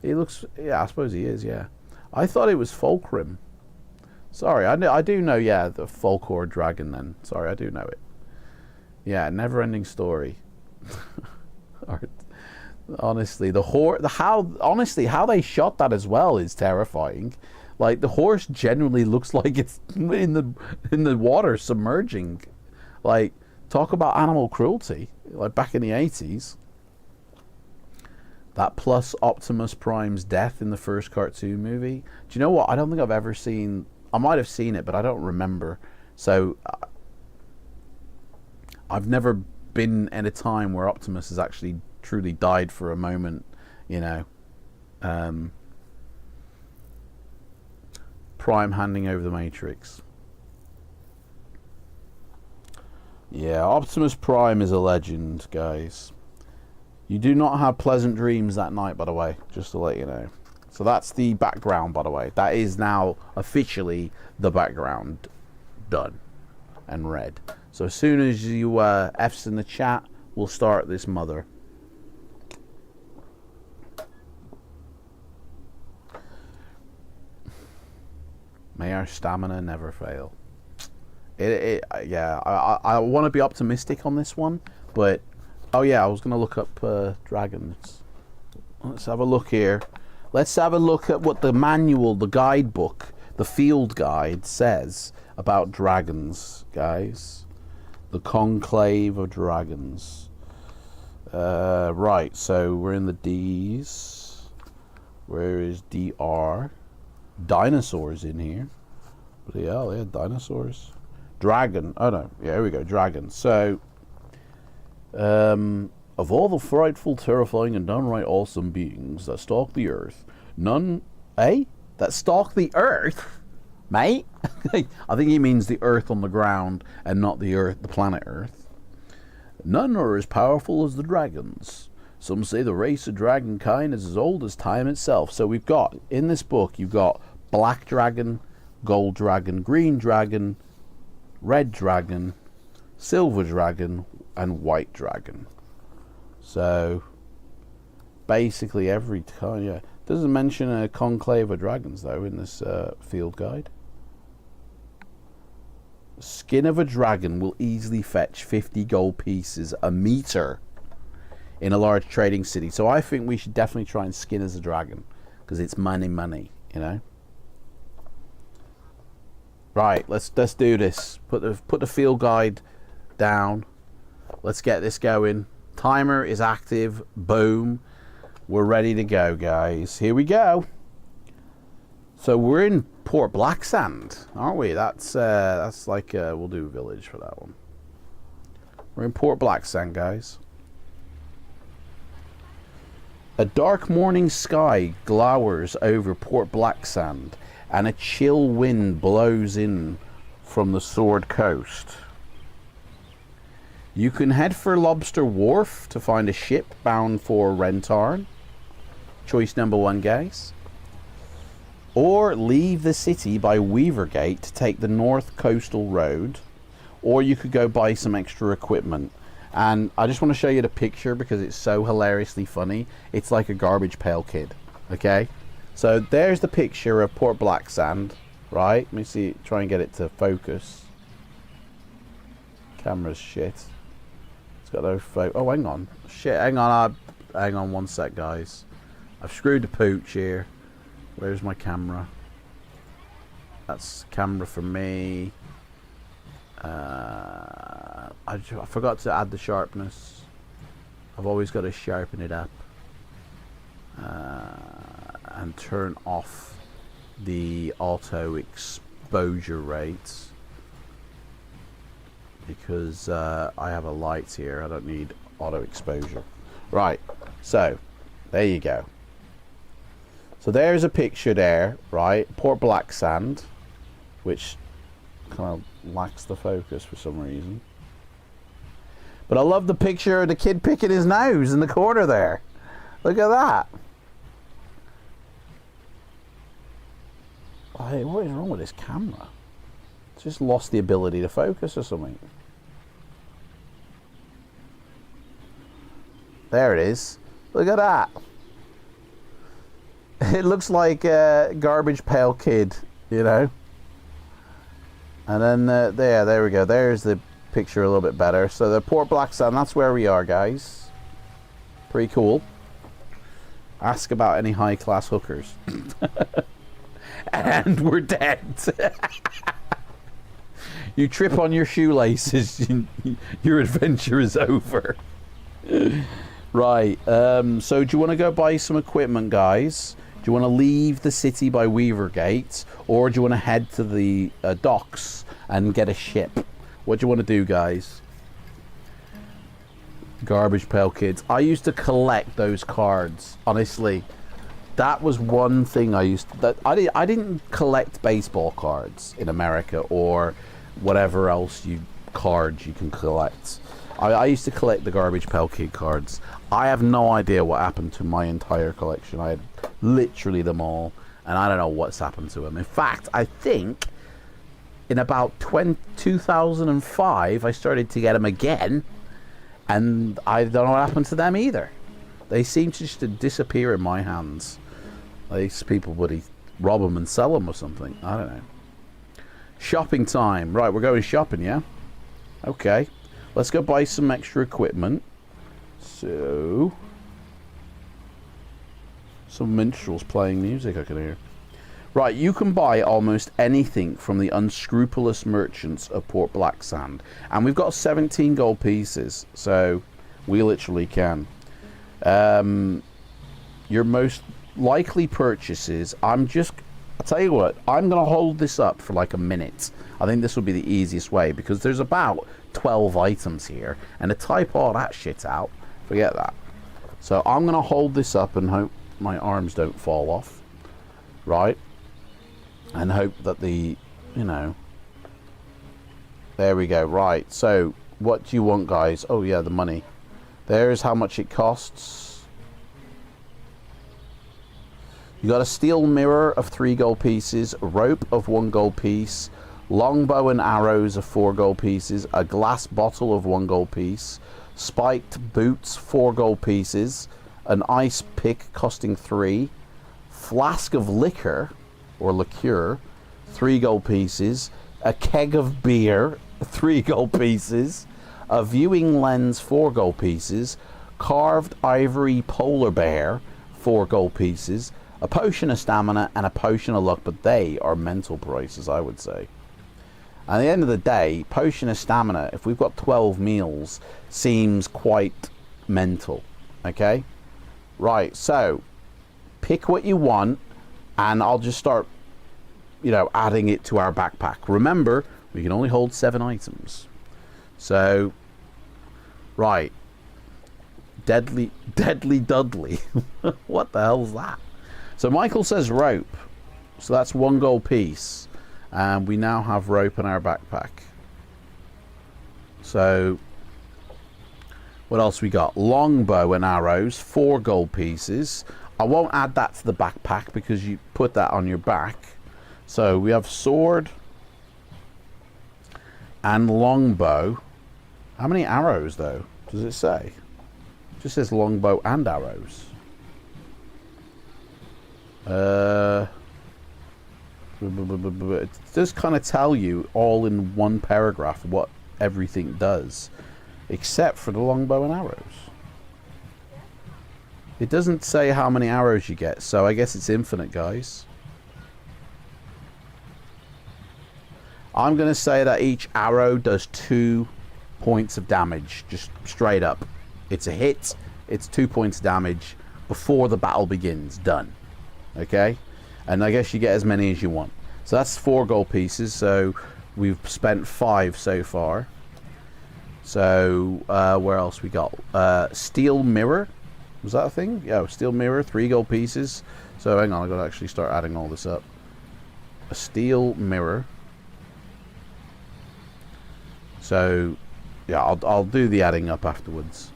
He looks... Yeah, I suppose he is, yeah. I thought it was Folkrim. Sorry, I do know, yeah, the Folkor dragon then. Sorry, I do know it. Yeah, never-ending story. Honestly, how they shot that as well is terrifying. Like, the horse genuinely looks like it's in the water submerging. Like, talk about animal cruelty. Like, back in the 80s. That plus Optimus Prime's death in the first cartoon movie. Do you know what? I don't think I've ever seen... I might have seen it, but I don't remember. So, I've never been at a time where Optimus has actually truly died for a moment, you know. Prime handing over the Matrix. Yeah, Optimus Prime is a legend, guys. You do not have pleasant dreams that night, by the way, just to let you know. So that's the background, by the way. That is now officially the background done and read. So as soon as you F's in the chat, we'll start this mother. May our stamina never fail. Yeah, I want to be optimistic on this one, but... Oh yeah, I was going to look up dragons. Let's have a look here. Let's have a look at what the manual, the guidebook, the field guide says about dragons, guys. The Conclave of Dragons. Right, so we're in the D's. Where is DR? Dinosaurs in here. Bloody hell, yeah, dinosaurs. Dragon. Oh no, yeah, here we go, dragon. So... of all the frightful, terrifying, and downright awesome beings that stalk the earth, none... That stalk the earth? Mate? I think he means the earth on the ground and not the earth, the planet Earth. None are as powerful as the dragons. Some say the race of dragonkind is as old as time itself. So we've got, in this book, you've got black dragon, gold dragon, green dragon, red dragon, silver dragon, and white dragon. So basically every time, yeah. Doesn't mention a conclave of dragons though in this field guide. Skin of a dragon will easily fetch 50 gold pieces a meter in a large trading city. So I think we should definitely try and skin as a dragon, because it's money, you know. Right, let's do this. Put the field guide down. Let's get this going. Timer is active. Boom. We're ready to go, guys. Here we go. So we're in Port Blacksand, aren't we? That's like we'll do village for that one. We're in Port Blacksand, guys. A dark morning sky glowers over Port Blacksand, and a chill wind blows in from the Sword Coast. You can head for Lobster Wharf to find a ship bound for Rentarn. Choice number 1, guys. Or leave the city by Weavergate to take the North Coastal Road. Or you could go buy some extra equipment. And I just want to show you the picture because it's so hilariously funny. It's like a Garbage Pail Kid. Okay? So there's the picture of Port Blacksand. Right? Let me see. Try and get it to focus. Camera's shit. It's got no focus. Oh, hang on. Shit, hang on. Hang on 1 sec, guys. I've screwed the pooch here. Where's my camera? That's camera for me. I forgot to add the sharpness. I've always got to sharpen it up. And turn off the auto exposure rates. Because I have a light here. I don't need auto exposure. Right. So, there you go. So there's a picture there, right? Port Blacksand, which kind of lacks the focus for some reason. But I love the picture of the kid picking his nose in the corner there. Look at that. Hey, what is wrong with this camera? It's just lost the ability to focus or something. There it is. Look at that. It looks like a Garbage Pail Kid, you know. And then there we go. There's the picture a little bit better. So the Port Blacksand, that's where we are, guys. Pretty cool. Ask about any high-class hookers. And we're dead. You trip on your shoelaces, your adventure is over. Right. So do you want to go buy some equipment, guys? Do you want to leave the city by Weavergate, or do you want to head to the docks and get a ship? What do you want to do, guys? Garbage Pail Kids. I used to collect those cards. Honestly, that was one thing I used to, I didn't collect baseball cards in America or whatever else cards you can collect. I used to collect the Garbage Pail Kid cards. I have no idea what happened to my entire collection. I had literally them all, and I don't know what's happened to them. In fact, I think in about 2005, I started to get them again, and I don't know what happened to them either. They seem to just disappear in my hands. These people would rob them and sell them or something. I don't know. Shopping time. Right, we're going shopping, yeah? Okay. Let's go buy some extra equipment. So, some minstrels playing music I can hear. Right, you can buy almost anything from the unscrupulous merchants of Port Blacksand. And we've got 17 gold pieces, so we literally can. Your most likely purchases, I'll tell you what, I'm going to hold this up for like a minute. I think this will be the easiest way, because there's about 12 items here, and to type all that shit out, forget that. So I'm going to hold this up and hope my arms don't fall off, right? And hope that there we go. Right, so what do you want, guys? Oh yeah, the money. There's how much it costs. You got a steel mirror of 3 gold pieces, a rope of 1 gold piece, Longbow and arrows are 4 gold pieces. A glass bottle of 1 gold piece. Spiked boots, 4 gold pieces. An ice pick costing 3. Flask of liquor, or liqueur, 3 gold pieces. A keg of beer, 3 gold pieces. A viewing lens, 4 gold pieces. Carved ivory polar bear, 4 gold pieces. A potion of stamina and a potion of luck, but they are mental prices, I would say. At the end of the day, potion of stamina, if we've got 12 meals, seems quite mental. Okay? Right, so pick what you want and I'll just start, you know, adding it to our backpack. Remember, we can only hold 7 items. So, right. Deadly Dudley. What the hell's that? So Michael says rope. So that's 1 gold piece. And we now have rope in our backpack. So what else we got? Longbow and arrows, 4 gold pieces. I won't add that to the backpack because you put that on your back. So we have sword and longbow. How many arrows though? Does it say? It just says longbow and arrows. It does kind of tell you all in one paragraph what everything does, except for the longbow and arrows. It doesn't say how many arrows you get, so I guess it's infinite, guys. I'm going to say that each arrow does 2 points of damage, just straight up. It's a hit, it's 2 points of damage before the battle begins. Done. Okay? And I guess you get as many as you want. So that's 4 gold pieces. So we've spent 5 so far. So where else we got? Steel mirror. Was that a thing? Yeah, steel mirror, 3 gold pieces. So hang on, I've got to actually start adding all this up. A steel mirror. So yeah, I'll do the adding up afterwards.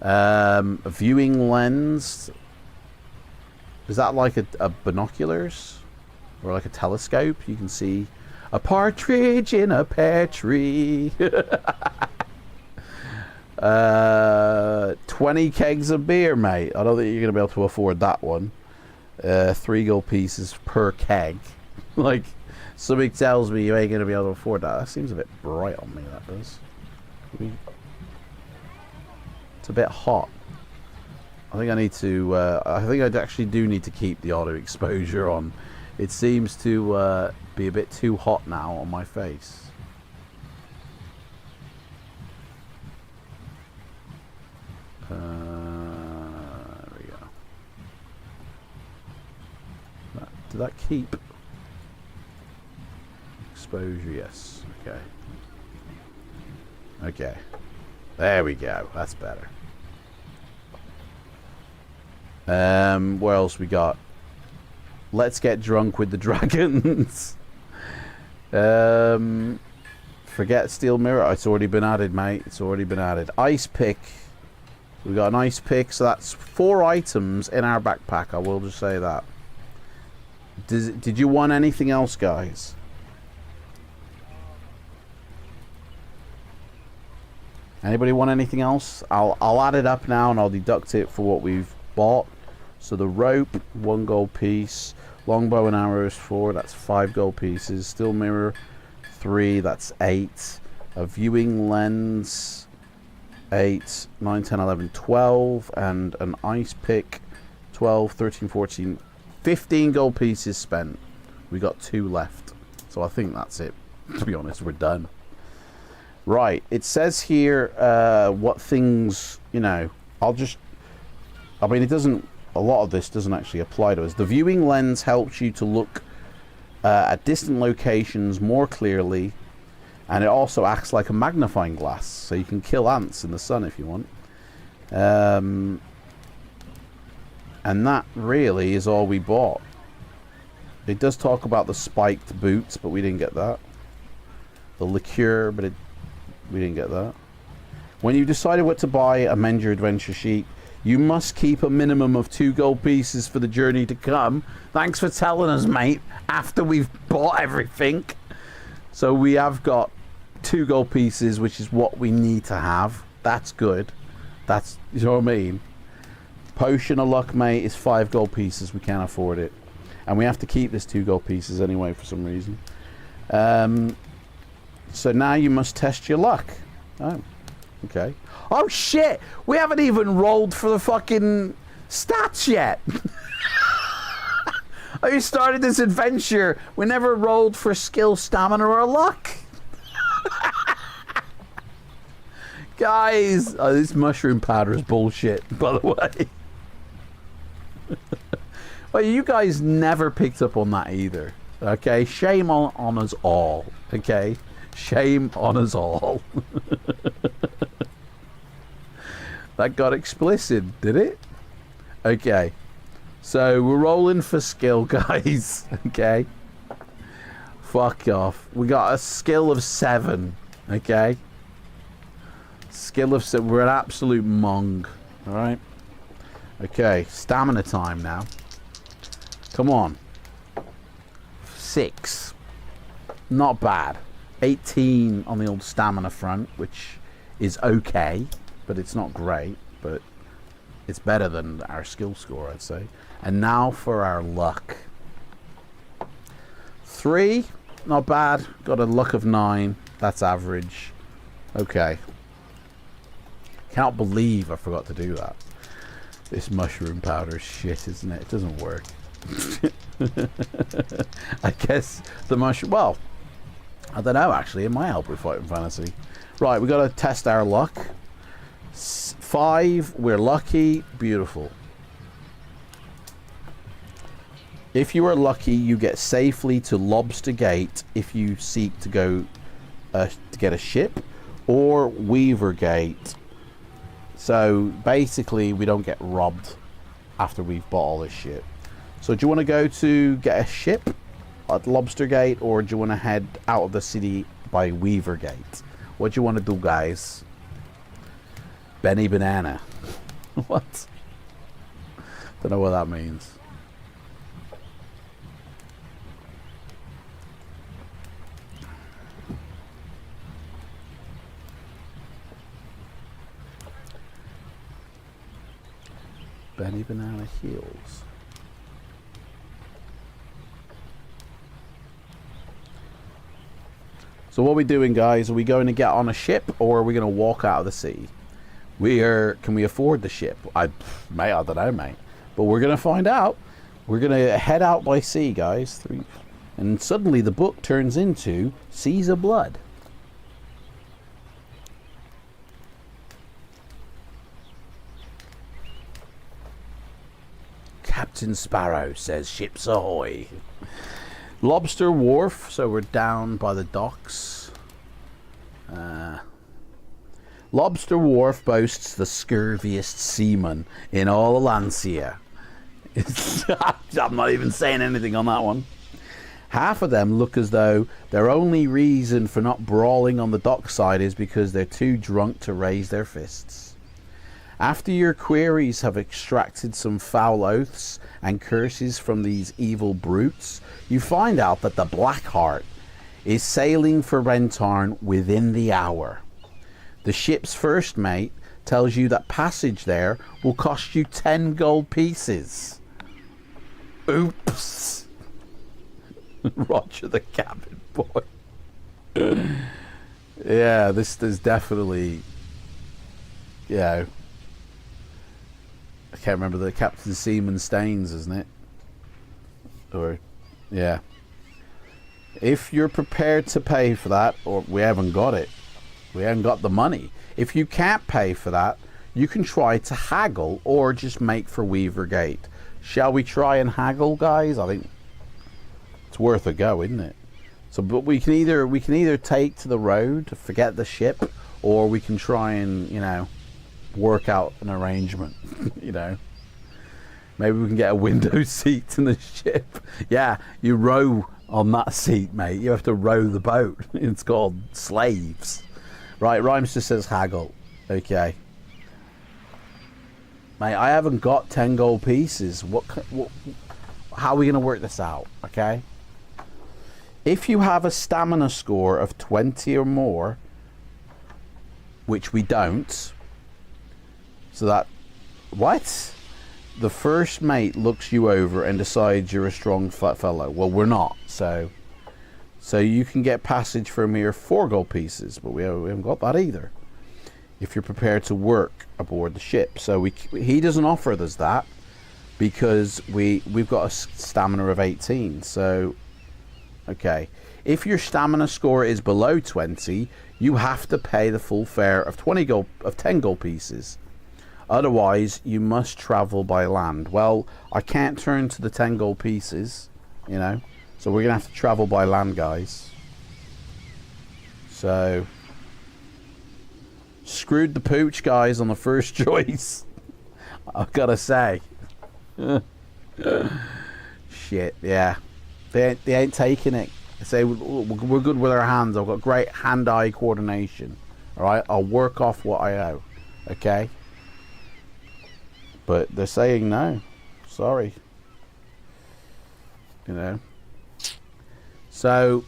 A viewing lens. Is that like a binoculars? Or like a telescope? You can see a partridge in a pear tree. 20 kegs of beer, mate. I don't think you're going to be able to afford that one. 3 gold pieces per keg. Like, something tells me you ain't going to be able to afford that. That seems a bit bright on me, that does. It's a bit hot. I think I need to, I think I actually do need to keep the auto exposure on. It seems to be a bit too hot now on my face. There we go. Did that keep? Exposure, yes. Okay. Okay. There we go. That's better. What else we got? Let's get drunk with the dragons. Forget steel mirror. It's already been added, mate. It's already been added. Ice pick. We got an ice pick, so that's 4 items in our backpack. I will just say that. Did you want anything else, guys? Anybody want anything else? I'll add it up now and I'll deduct it for what we've bought. So the rope, 1 gold piece. Longbow and arrows, 4. That's 5 gold pieces. Steel mirror, 3. That's 8. A viewing lens, 8, 9, 10, 11, 12. And an ice pick, 12, 13, 14, 15 gold pieces spent. We got 2 left. So I think that's it. To be honest, we're done. Right. It says here what things, you know, I mean, it doesn't, a lot of this doesn't actually apply to us. The viewing lens helps you to look at distant locations more clearly, and it also acts like a magnifying glass, so you can kill ants in the sun if you want. And that really is all we bought. It does talk about the spiked boots, but we didn't get that. The liqueur, but we didn't get that. When you decided what to buy, amend your adventure sheet. You must keep a minimum of 2 gold pieces for the journey to come. Thanks for telling us, mate, after we've bought everything. So we have got 2 gold pieces, which is what we need to have. That's good. That's, you know what I mean? Potion of luck, mate, is 5 gold pieces. We can't afford it. And we have to keep this 2 gold pieces anyway for some reason. So now you must test your luck. Oh, okay. Oh shit! We haven't even rolled for the fucking stats yet. I started this adventure. We never rolled for skill, stamina, or luck. Guys, oh, this mushroom powder is bullshit, by the way. Well, you guys never picked up on that either. Okay, shame on us all. Okay, shame on us all. That got explicit, did it? Okay, so we're rolling for skill, guys. Okay, fuck off. We got a skill of 7. Okay, skill of 7. We're an absolute mong. All right. Okay, stamina time now. Come on. 6. Not bad. 18 on the old stamina front, which is okay, but it's not great, but it's better than our skill score, I'd say. And now for our luck. 3, not bad. Got a luck of 9. That's average. Okay. Can't believe I forgot to do that. This mushroom powder is shit, isn't it? It doesn't work. I guess the mushroom... Well, I don't know, actually. It might help with Fighting Fantasy. Right, we got to test our luck. 5, we're lucky. Beautiful. If you are lucky, you get safely to Lobster Gate if you seek to go to get a ship, or Weaver Gate. So basically, we don't get robbed after we've bought all this shit. So do you want to go to get a ship at Lobster Gate, or do you want to head out of the city by Weaver Gate? What do you want to do, guys? Benny Banana. What? Don't know what that means. Benny Banana Heals. So what are we doing, guys? Are we going to get on a ship, or are we going to walk out of the sea? Can we afford the ship? I don't know, mate. But we're going to find out. We're going to head out by sea, guys. And suddenly the book turns into Seas of Blood. Captain Sparrow says ships ahoy. Lobster Wharf, so we're down by the docks. Lobster Wharf boasts the scurviest seamen in all Lancia. I'm not even saying anything on that one. Half of them look as though their only reason for not brawling on the dockside is because they're too drunk to raise their fists. After your queries have extracted some foul oaths and curses from these evil brutes, you find out that the Blackheart is sailing for Rentarn within the hour. The ship's first mate tells you that passage there will cost you 10 gold pieces. Oops. Roger the cabin boy. Yeah, there's definitely, you know, I can't remember the Captain Seaman Stains, isn't it? Or, yeah. If you're prepared to pay for that, or we haven't got it. We haven't got the money. If you can't pay for that, you can try to haggle or just make for Weaver Gate. Shall we try and haggle, guys? I think it's worth a go, isn't it? So, but we can either take to the road, forget the ship, or we can try and, you know, work out an arrangement. You know, maybe we can get a window seat in the ship. Yeah, you row on that seat, mate. You have to row the boat. It's called slaves. Right, Rhymes just says haggle. Okay. Mate, I haven't got 10 gold pieces. How are we going to work this out? Okay. If you have a stamina score of 20 or more, which we don't, so that, what? The first mate looks you over and decides you're a strong fat fellow. Well, we're not, so you can get passage for a mere 4 gold pieces, but we haven't got that either. If you're prepared to work aboard the ship, so he doesn't offer us that because we've got a stamina of 18. So, okay, if your stamina score is below 20, you have to pay the full fare of 10 gold pieces. Otherwise, you must travel by land. Well, I can't turn to the 10 gold pieces, you know, so we're gonna have to travel by land, guys. So, screwed the pooch, guys, on the first choice. I've gotta say. Shit, yeah. They ain't taking it. They say we're good with our hands. I've got great hand-eye coordination. Alright, I'll work off what I owe. Okay? But they're saying no. Sorry. You know. So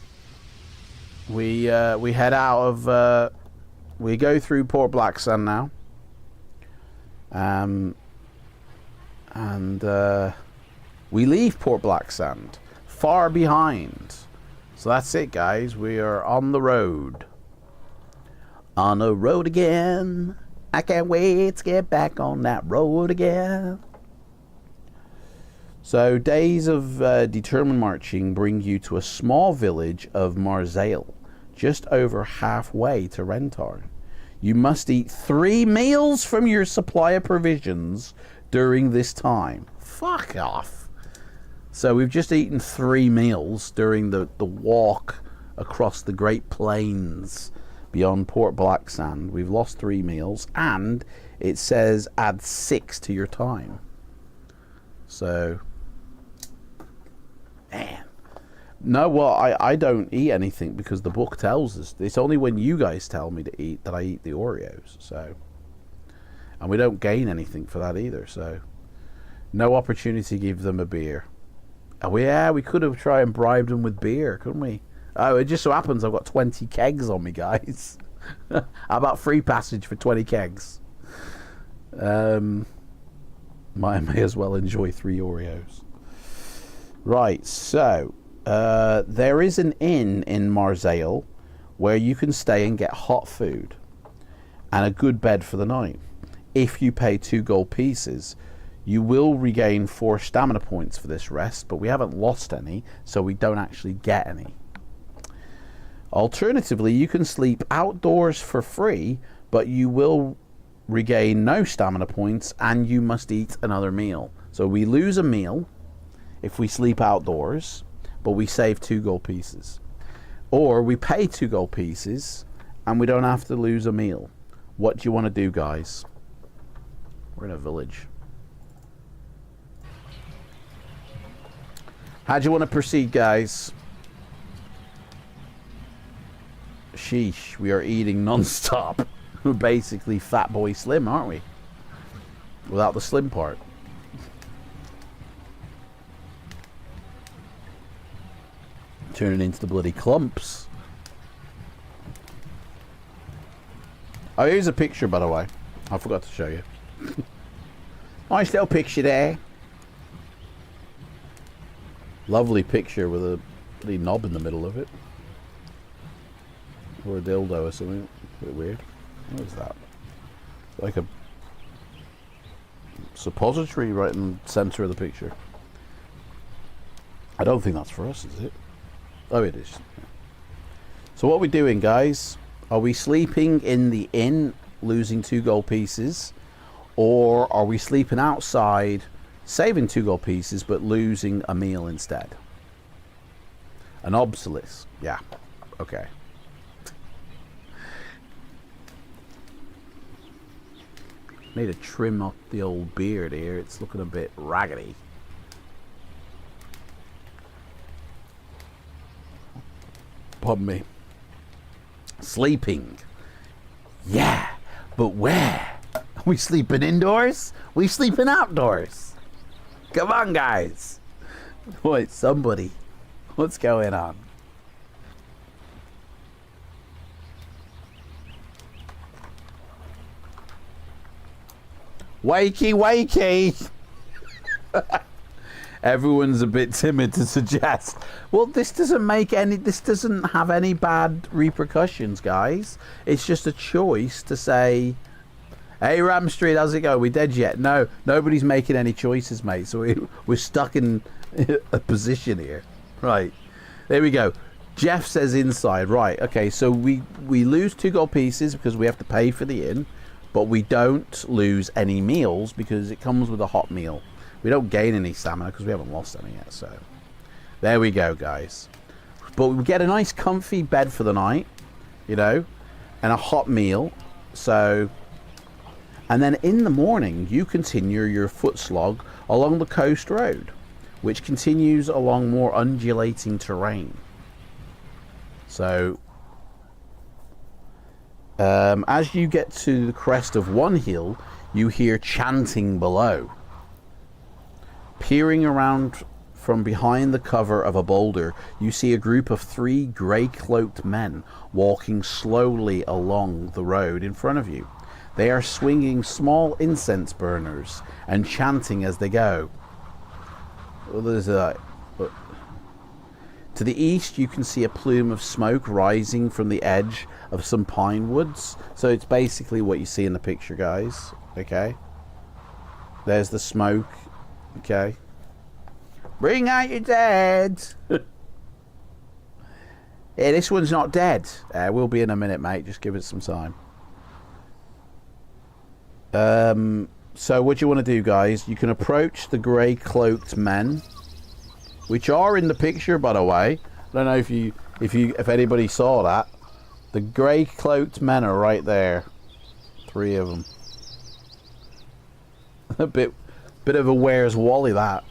we head out of we go through Port Blacksand now. And we leave Port Blacksand far behind. So that's it, guys. We are on the road. On the road again. I can't wait to get back on that road again. So days of determined marching bring you to a small village of Marseille, just over halfway to Rentar. You must eat 3 meals from your supply of provisions during this time. Fuck off. So we've just eaten 3 meals during the walk across the Great Plains beyond Port Blacksand. We've lost 3 meals, and it says add 6 to your time. So, man. No, well, I don't eat anything because the book tells us. It's only when you guys tell me to eat that I eat the Oreos. So, and we don't gain anything for that either. So, no opportunity to give them a beer. Oh, yeah, we could have tried and bribed them with beer, couldn't we? Oh, it just so happens I've got 20 kegs on me, guys. How about free passage for 20 kegs? May as well enjoy 3 Oreos. Right, so there is an inn in Marseille where you can stay and get hot food and a good bed for the night. If you pay 2 gold pieces, you will regain 4 stamina points for this rest, but we haven't lost any, so we don't actually get any. Alternatively, you can sleep outdoors for free, but you will regain no stamina points and you must eat another meal. So we lose a meal if we sleep outdoors, but we save 2 gold pieces. Or we pay 2 gold pieces and we don't have to lose a meal. What do you want to do, guys? We're in a village. How do you want to proceed, guys? Sheesh, we are eating non-stop. We're basically Fat Boy Slim, aren't we? Without the slim part. Turning into the bloody clumps. Oh, here's a picture, by the way. I forgot to show you. Nice little picture there. Lovely picture with a bloody knob in the middle of it. Or a dildo or something. A bit weird. What is that? Like a suppository right in the centre of the picture. I don't think that's for us, is it? Oh, it is. So what are we doing, guys? Are we sleeping in the inn, losing 2 gold pieces? Or are we sleeping outside, saving 2 gold pieces, but losing a meal instead? An obsolete. Yeah. Okay. Need to trim up the old beard here. It's looking a bit raggedy. Pardon me. Sleeping. Yeah, but where? Are we sleeping indoors? We sleeping outdoors? Come on, guys. Wait, somebody. What's going on? Wakey, wakey! Everyone's a bit timid to suggest. Well, this doesn't have any bad repercussions, guys. It's just a choice to say, hey, Ram Street, how's it going? We dead yet? No, nobody's making any choices, mate. So we're stuck in a position here. Right, there we go. Jeff says inside. Right, okay, so we lose 2 gold pieces because we have to pay for the inn, but we don't lose any meals because it comes with a hot meal. We don't gain any stamina because we haven't lost any yet, so there we go, guys. But we get a nice comfy bed for the night, you know, and a hot meal. So, and then in the morning you continue your foot slog along the coast road, which continues along more undulating terrain. So as you get to the crest of one hill, you hear chanting below. Peering around from behind the cover of a boulder, you see a group of 3 grey-cloaked men walking slowly along the road in front of you. They are swinging small incense burners and chanting as they go. Well, there's a... To the east, you can see a plume of smoke rising from the edge of some pine woods. So it's basically what you see in the picture, guys. Okay? There's the smoke. Okay. Bring out your dead. Yeah, this one's not dead. We'll be in a minute, mate. Just give it some time. So what you want to do, guys, you can approach the grey cloaked men, which are in the picture, by the way. I don't know if anybody saw that. The grey cloaked men are right there. 3 of them. A bit of a Where's Wally, that.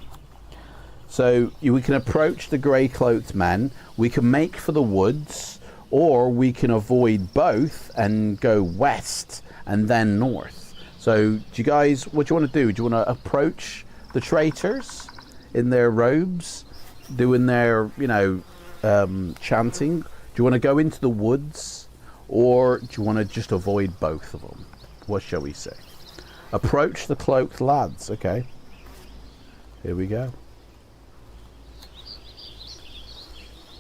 So we can approach the grey cloaked men. We can make for the woods, or we can avoid both and go west and then north. So do you guys, what do you want to do? Do you want to approach the traitors in their robes, doing their, you know, chanting? Do you want to go into the woods, or do you want to just avoid both of them? What shall we say? Approach the cloaked lads. Okay. Here we go.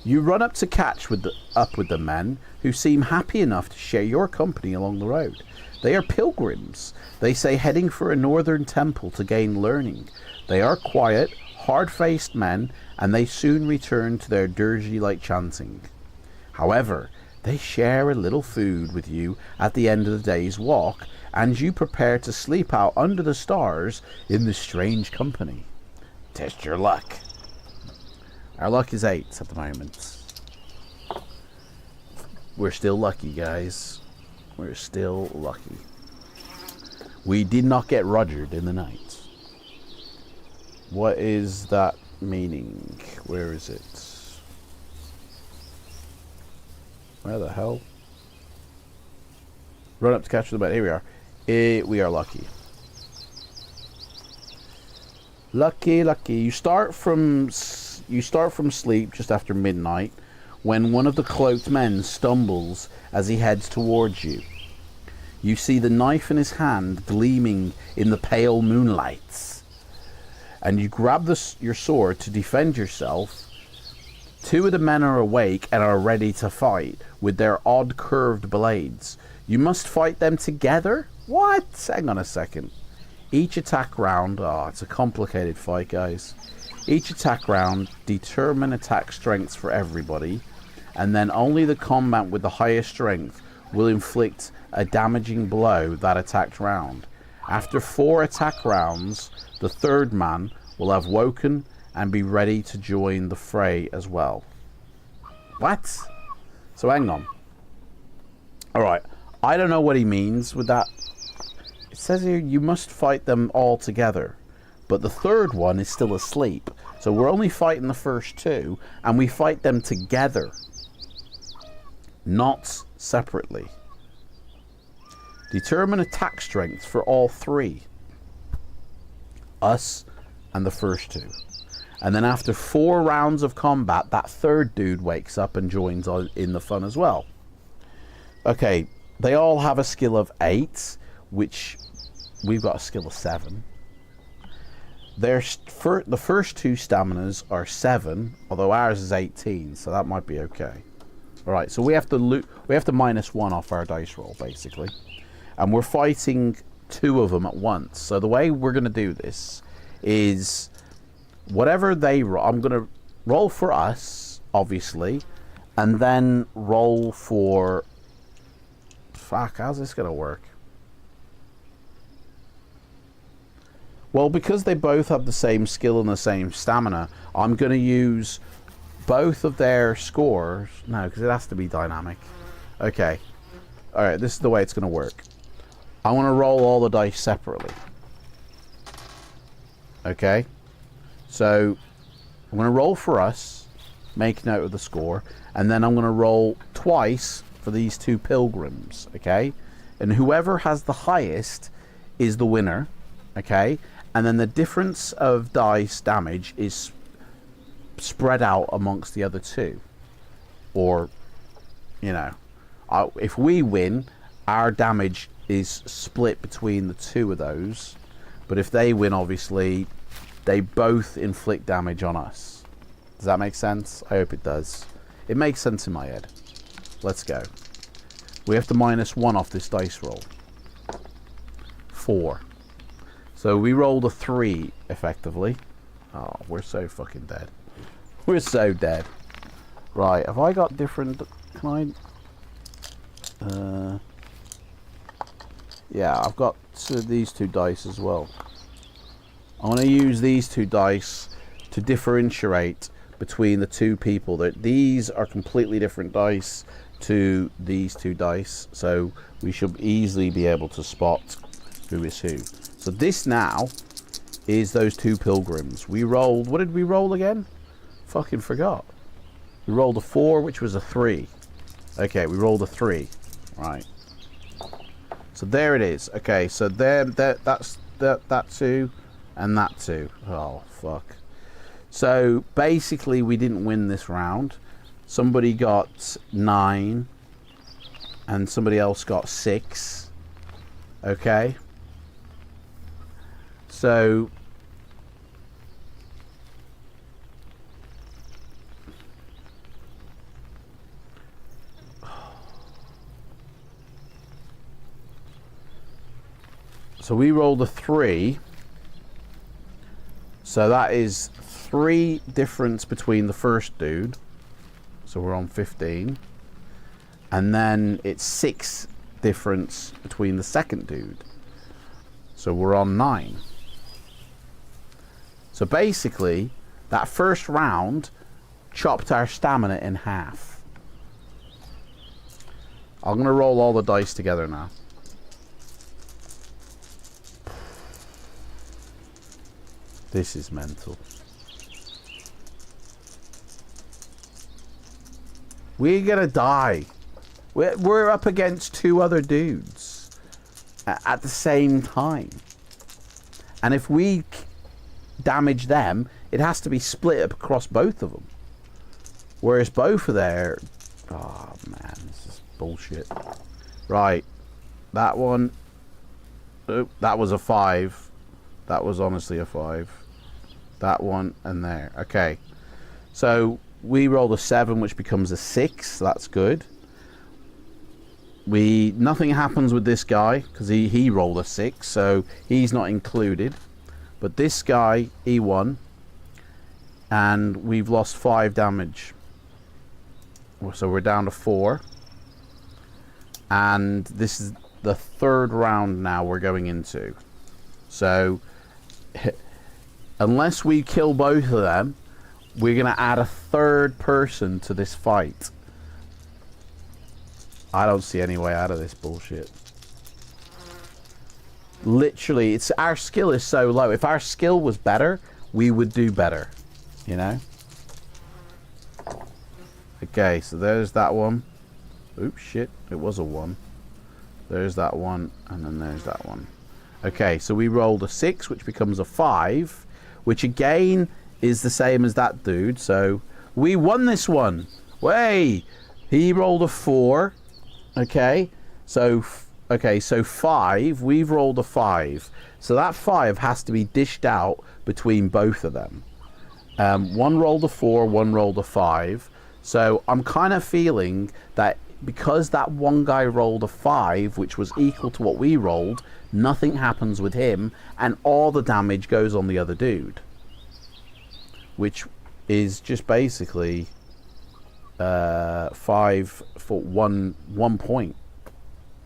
You run up to catch with the men, who seem happy enough to share your company along the road. They are pilgrims. They say heading for a northern temple to gain learning. They are quiet, hard-faced men, and they soon return to their dirge-like chanting. However, they share a little food with you at the end of the day's walk, and you prepare to sleep out under the stars in this strange company. Test your luck. Our luck is 8 at the moment. We're still lucky, guys. We're still lucky. We did not get Rogered in the night. What is that meaning? Where is it? Where the hell? Run up to catch the bed. Here we are. We are lucky. Lucky, lucky. You start from sleep just after midnight, when one of the cloaked men stumbles as he heads towards you. You see the knife in his hand gleaming in the pale moonlight, and you grab your sword to defend yourself. 2 of the men are awake and are ready to fight with their odd curved blades. You must fight them together? What? Hang on a second. Each attack round... Oh, it's a complicated fight, guys. Each attack round, determine attack strengths for everybody, and then only the combat with the highest strength will inflict a damaging blow that attacked round. After 4 attack rounds, the 3rd man will have woken and be ready to join the fray as well. What? So hang on. Alright, I don't know what he means with that. It says here you must fight them all together, but the 3rd one is still asleep. So we're only fighting the first 2, and we fight them together, not separately. Determine attack strength for all 3. Us and the first 2. And then after 4 rounds of combat, that 3rd dude wakes up and joins in the fun as well. Okay, they all have a skill of 8, which we've got a skill of 7. The first 2 staminas are 7, although ours is 18, so that might be okay. All right, so we have to -1 off our dice roll basically, and we're fighting 2 of them at once. So the way we're gonna do this is whatever they roll, I'm gonna roll for us, obviously, and then roll for. Fuck, how's this gonna work? Well, because they both have the same skill and the same stamina, I'm going to use both of their scores. No, because it has to be dynamic. Okay. Alright, this is the way it's going to work. I want to roll all the dice separately. Okay. So, I'm going to roll for us, make note of the score, and then I'm going to roll twice for these 2 pilgrims. Okay. And whoever has the highest is the winner. Okay. And then the difference of dice damage is spread out amongst the other 2. Or, you know, if we win, our damage is split between the 2 of those. But if they win, obviously, they both inflict damage on us. Does that make sense? I hope it does. It makes sense in my head. Let's go. We have to -1 off this dice roll. 4. So we rolled a 3, effectively. Oh, we're so fucking dead. We're so dead. Right, have I got different... Can I... yeah, I've got these 2 dice as well. I want to use these 2 dice to differentiate between the 2 people. These are completely different dice to these 2 dice. So we should easily be able to spot who is who. So this now is those 2 pilgrims. We rolled... What did we roll again? Fucking forgot. We rolled a 4, which was a 3. Okay, we rolled a 3. Right. So there it is. Okay, so that's that 2 and that 2. Oh, fuck. So basically we didn't win this round. Somebody got 9 and somebody else got 6. Okay. So we rolled a 3. So that is 3 difference between the first dude. So we're on 15. And then it's 6 difference between the second dude. So we're on 9. So basically, that first round chopped our stamina in half. I'm going to roll all the dice together now. This is mental. We're going to die. We're up against 2 other dudes at the same time. And if we damage them, it has to be split up across both of them. Whereas both of their... Oh, man, this is bullshit. Right. That one... Oh, that was a 5. That was honestly a 5. That one and there. Okay. So, we rolled a 7, which becomes a 6. So that's good. Nothing happens with this guy, because he rolled a 6, so he's not included. But this guy, he won. And we've lost 5 damage. So we're down to 4. And this is the 3rd round now we're going into. So, unless we kill both of them, we're going to add a 3rd person to this fight. I don't see any way out of this bullshit. Literally, our skill is so low. If our skill was better, we would do better. You know? Okay, so there's that one. Oops, shit. It was a 1. There's that one, and then there's that one. Okay, so we rolled a 6, which becomes a 5, which again is the same as that dude. So we won this one. Way! He rolled a 4. Okay, so Okay, so 5, we've rolled a 5. So that 5 has to be dished out between both of them. One rolled a 4, one rolled a 5. So I'm kind of feeling that because that one guy rolled a 5, which was equal to what we rolled, nothing happens with him, and all the damage goes on the other dude. Which is just basically 5 for 1 point.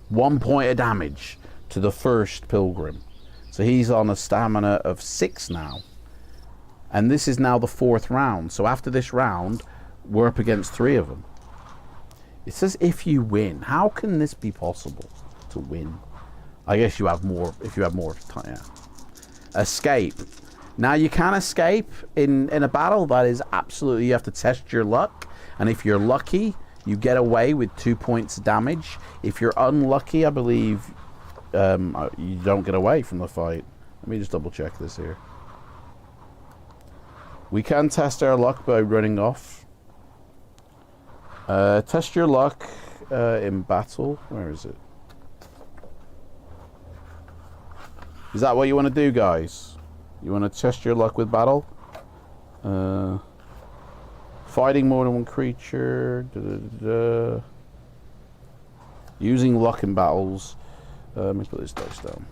1 point of damage to the first pilgrim. So he's on a stamina of 6 now. And this is now the 4th round. So after this round, we're up against 3 of them. It says if you win. How can this be possible to win? I guess you have more if you have more time. Yeah. Escape. Now you can escape in a battle. That is absolutely, you have to test your luck. And if you're lucky, you get away with 2 points of damage. If you're unlucky, I believe you don't get away from the fight. Let me just double check this here. We can test our luck by running off. Test your luck in battle. Where is it? Is that what you want to do, guys? You want to test your luck with battle? Fighting more than one creature. Using luck in battles. Let me put this dice down.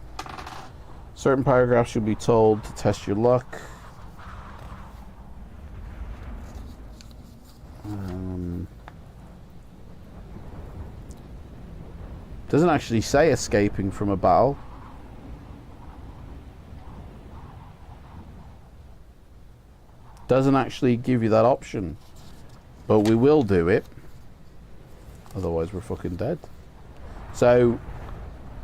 Certain paragraphs should be told to test your luck. Doesn't actually say escaping from a battle. Doesn't actually give you that option. But we will do it. Otherwise we're fucking dead. So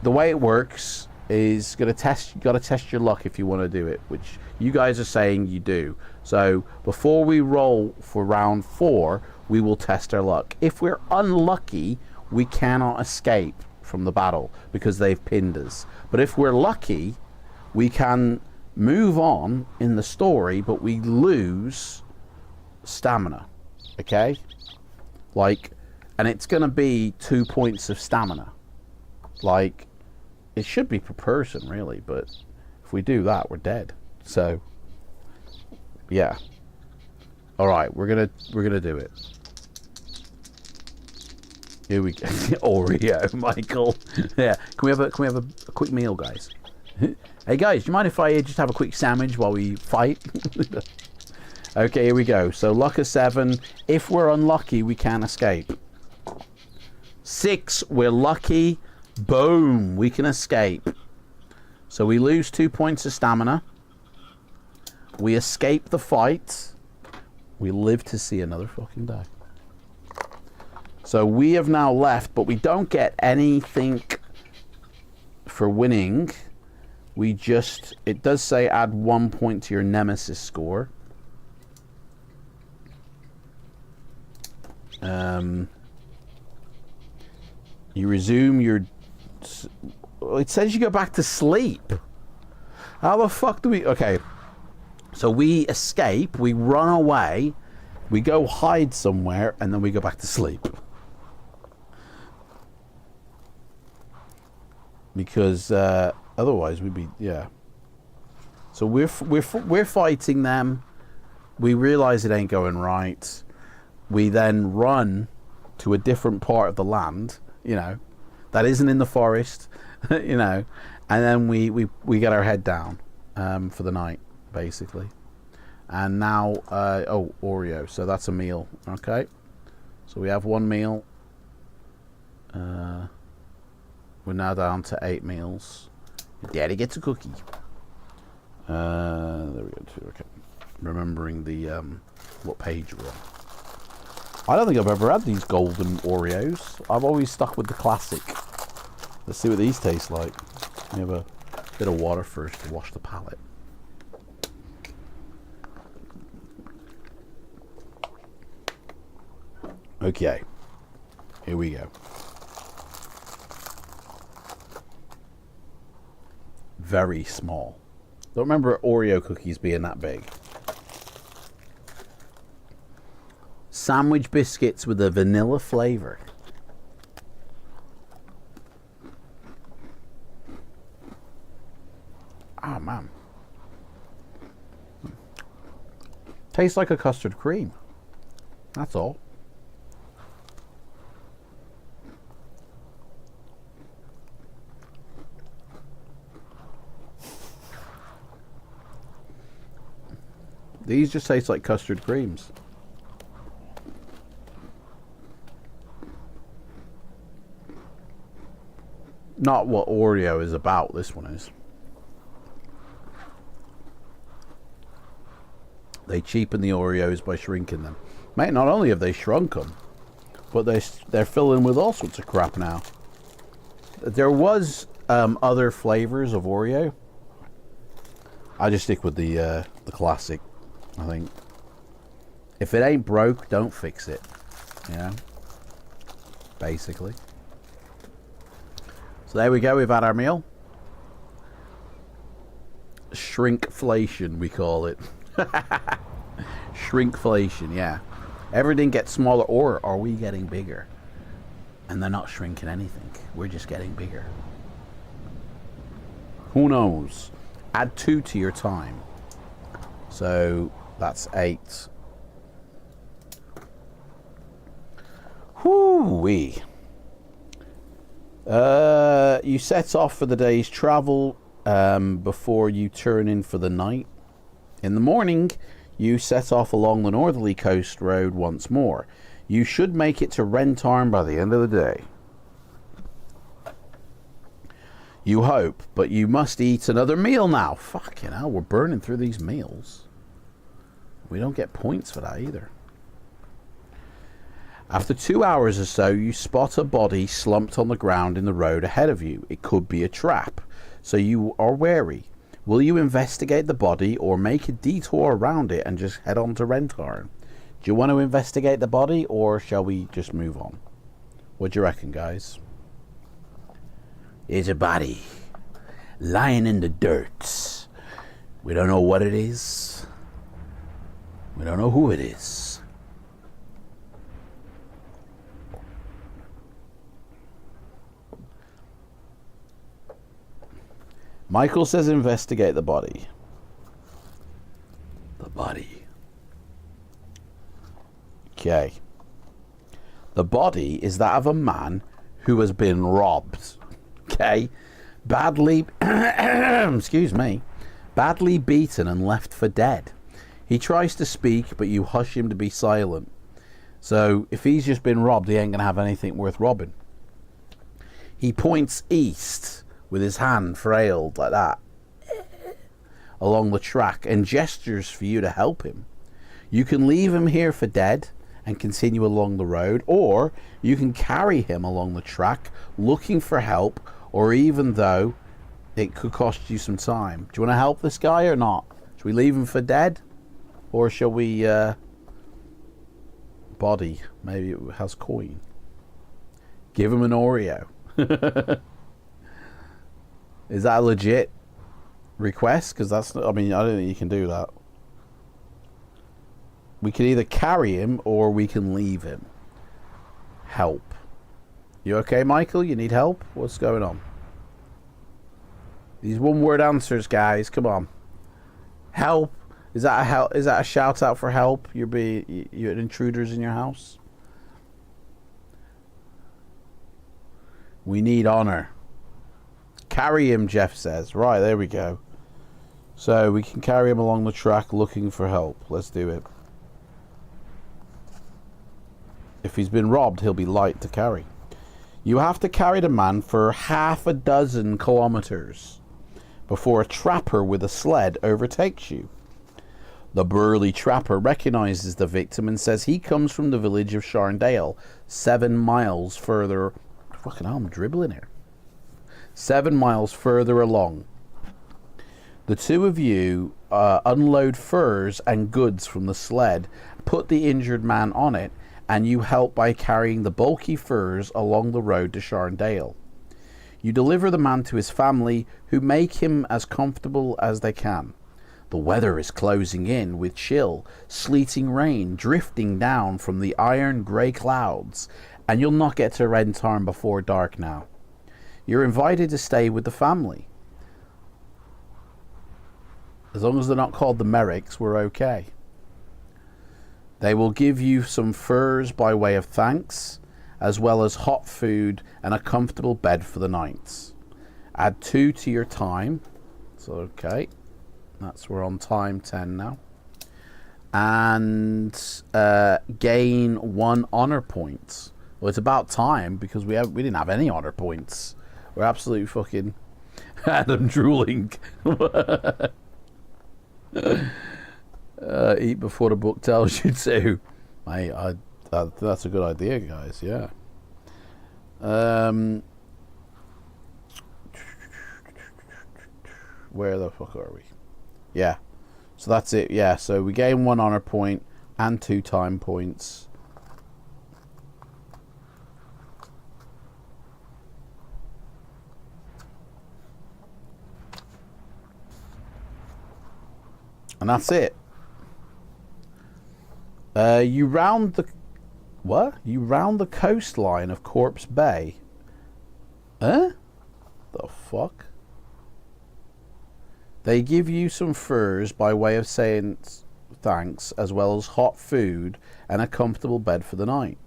the way it works is you gotta test your luck if you want to do it, which you guys are saying you do. So before we roll for round 4, we will test our luck. If we're unlucky, we cannot escape from the battle because they've pinned us. But if we're lucky, we can move on in the story, but we lose stamina. Okay? Like, and it's gonna be 2 points of stamina. Like, it should be per person really, but if we do that, we're dead. So yeah. Alright, we're gonna do it. Here we go. Oreo, Michael. Yeah. Can we have a quick meal, guys? Hey guys, do you mind if I just have a quick sandwich while we fight? Okay, here we go. So luck of 7. If we're unlucky, we can escape. 6, we're lucky. Boom, we can escape. So we lose 2 points of stamina. We escape the fight. We live to see another fucking day. So we have now left, but we don't get anything for winning. We just, it does say add 1 point to your nemesis score. You resume your, it says you go back to sleep. How the fuck do we, okay. So we escape, we run away, we go hide somewhere, and then we go back to sleep. Because otherwise we'd be, yeah. So we're fighting them. We realize it ain't going right. We then run to a different part of the land, you know, that isn't in the forest, you know, and then we get our head down for the night, basically. And now, oh, Oreo, so that's a meal, okay? So we have 1 meal. We're now down to 8 meals. Daddy gets a cookie. There we go, too, okay. Remembering the, what page we're on. I don't think I've ever had these golden Oreos. I've always stuck with the classic. Let's see what these taste like. We have a bit of water first to wash the palate. Okay, here we go. Very small. Don't remember Oreo cookies being that big. Sandwich biscuits with a vanilla flavor. Tastes like a custard cream. That's all. These just taste like custard creams. Not what Oreo is about, this one is. They cheapen the Oreos by shrinking them. Mate, not only have they shrunk them, but they're filling with all sorts of crap now. There was other flavors of Oreo. I just stick with the classic, I think. If it ain't broke, don't fix it. Yeah. Basically. So there we go, we've had our meal. Shrinkflation, we call it. Shrinkflation, yeah. Everything gets smaller, or are we getting bigger? And they're not shrinking anything. We're just getting bigger. Who knows? Add 2 to your time. So that's 8. Whoo-wee. You set off for the day's travel before you turn in for the night. In the morning, you set off along the northerly coast road once more. You should make it to Rentarn by the end of the day. You hope, but you must eat another meal now. Fucking hell, we're burning through these meals. We don't get points for that either. After 2 hours or so, you spot a body slumped on the ground in the road ahead of you. It could be a trap, so you are wary. Will you investigate the body or make a detour around it and just head on to Rentarn? Do you want to investigate the body or shall we just move on? What do you reckon, guys? There's a body lying in the dirt. We don't know what it is. We don't know who it is. Michael says investigate the body. The body. Okay. The body is that of a man who has been robbed. Okay. Badly, excuse me, badly beaten and left for dead. He tries to speak, but you hush him to be silent. So if he's just been robbed, he ain't going to have anything worth robbing. He points east with his hand frailed like that along the track and gestures for you to help him. You can leave him here for dead and continue along the road, or you can carry him along the track looking for help, or even though it could cost you some time. Do you want to help this guy or not? Should we leave him for dead, or shall we body? Maybe it has coin. Give him an Oreo. Is that a legit request? Because that's, I mean, I don't think you can do that. We can either carry him or we can leave him. Help. You okay, Michael? You need help? What's going on? These one-word answers, guys. Come on. Help. Is that a help? Is that a shout out for help? You're intruders in your house. We need honor. Carry him, Jeff says. Right, there we go. So we can carry him along the track looking for help. Let's do it. If he's been robbed, he'll be light to carry. You have to carry the man for 6 kilometers before a trapper with a sled overtakes you. The burly trapper recognizes the victim and says he comes from the village of Sharndale, 7 miles further. Fucking hell, I'm dribbling here. 7 miles further along. The two of you unload furs and goods from the sled, put the injured man on it, and you help by carrying the bulky furs along the road to Sharndale. You deliver the man to his family, who make him as comfortable as they can. The weather is closing in with chill, sleeting rain drifting down from the iron grey clouds, and you'll not get to Rentarn before dark now. You're invited to stay with the family. As long as they're not called the Merricks, we're okay. They will give you some furs by way of thanks, as well as hot food and a comfortable bed for the night. Add 2 to your time. So, okay. We're on time 10 now. And gain 1 honor point. Well, it's about time because we didn't have any honor points. We're absolutely fucking Adam drooling. Eat before the book tells you to. Mate, that's a good idea, guys. Yeah. Where the fuck are we? Yeah. So that's it. Yeah. So we gain 1 honor point and 2 time points. And that's it. You round the coastline of Corpse Bay. Huh? The fuck? They give you some furs by way of saying thanks, as well as hot food and a comfortable bed for the night.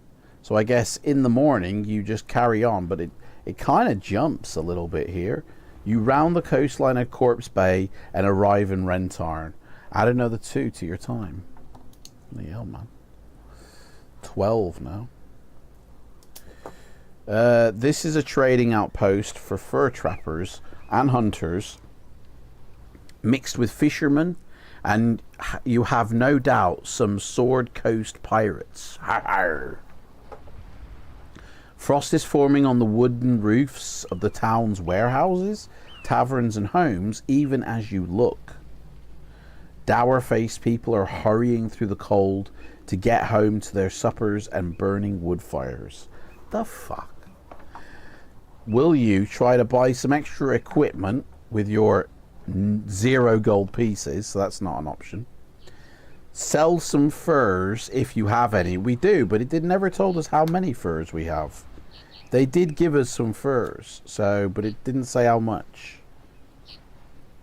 So I guess in the morning you just carry on, but it kind of jumps a little bit here. You round the coastline of Corpse Bay and arrive in Rentarn. Add another 2 to your time. Bloody hell, man. 12 now. This is a trading outpost for fur trappers and hunters, mixed with fishermen, and you have no doubt some Sword Coast pirates. Frost is forming on the wooden roofs of the town's warehouses, taverns and homes, even as you look. Dour-faced people are hurrying through the cold to get home to their suppers and burning wood fires. The fuck? Will you try to buy some extra equipment with your 0 gold pieces? So that's not an option. Sell some furs if you have any. We do, but it never told us how many furs we have. They did give us some furs, but it didn't say how much.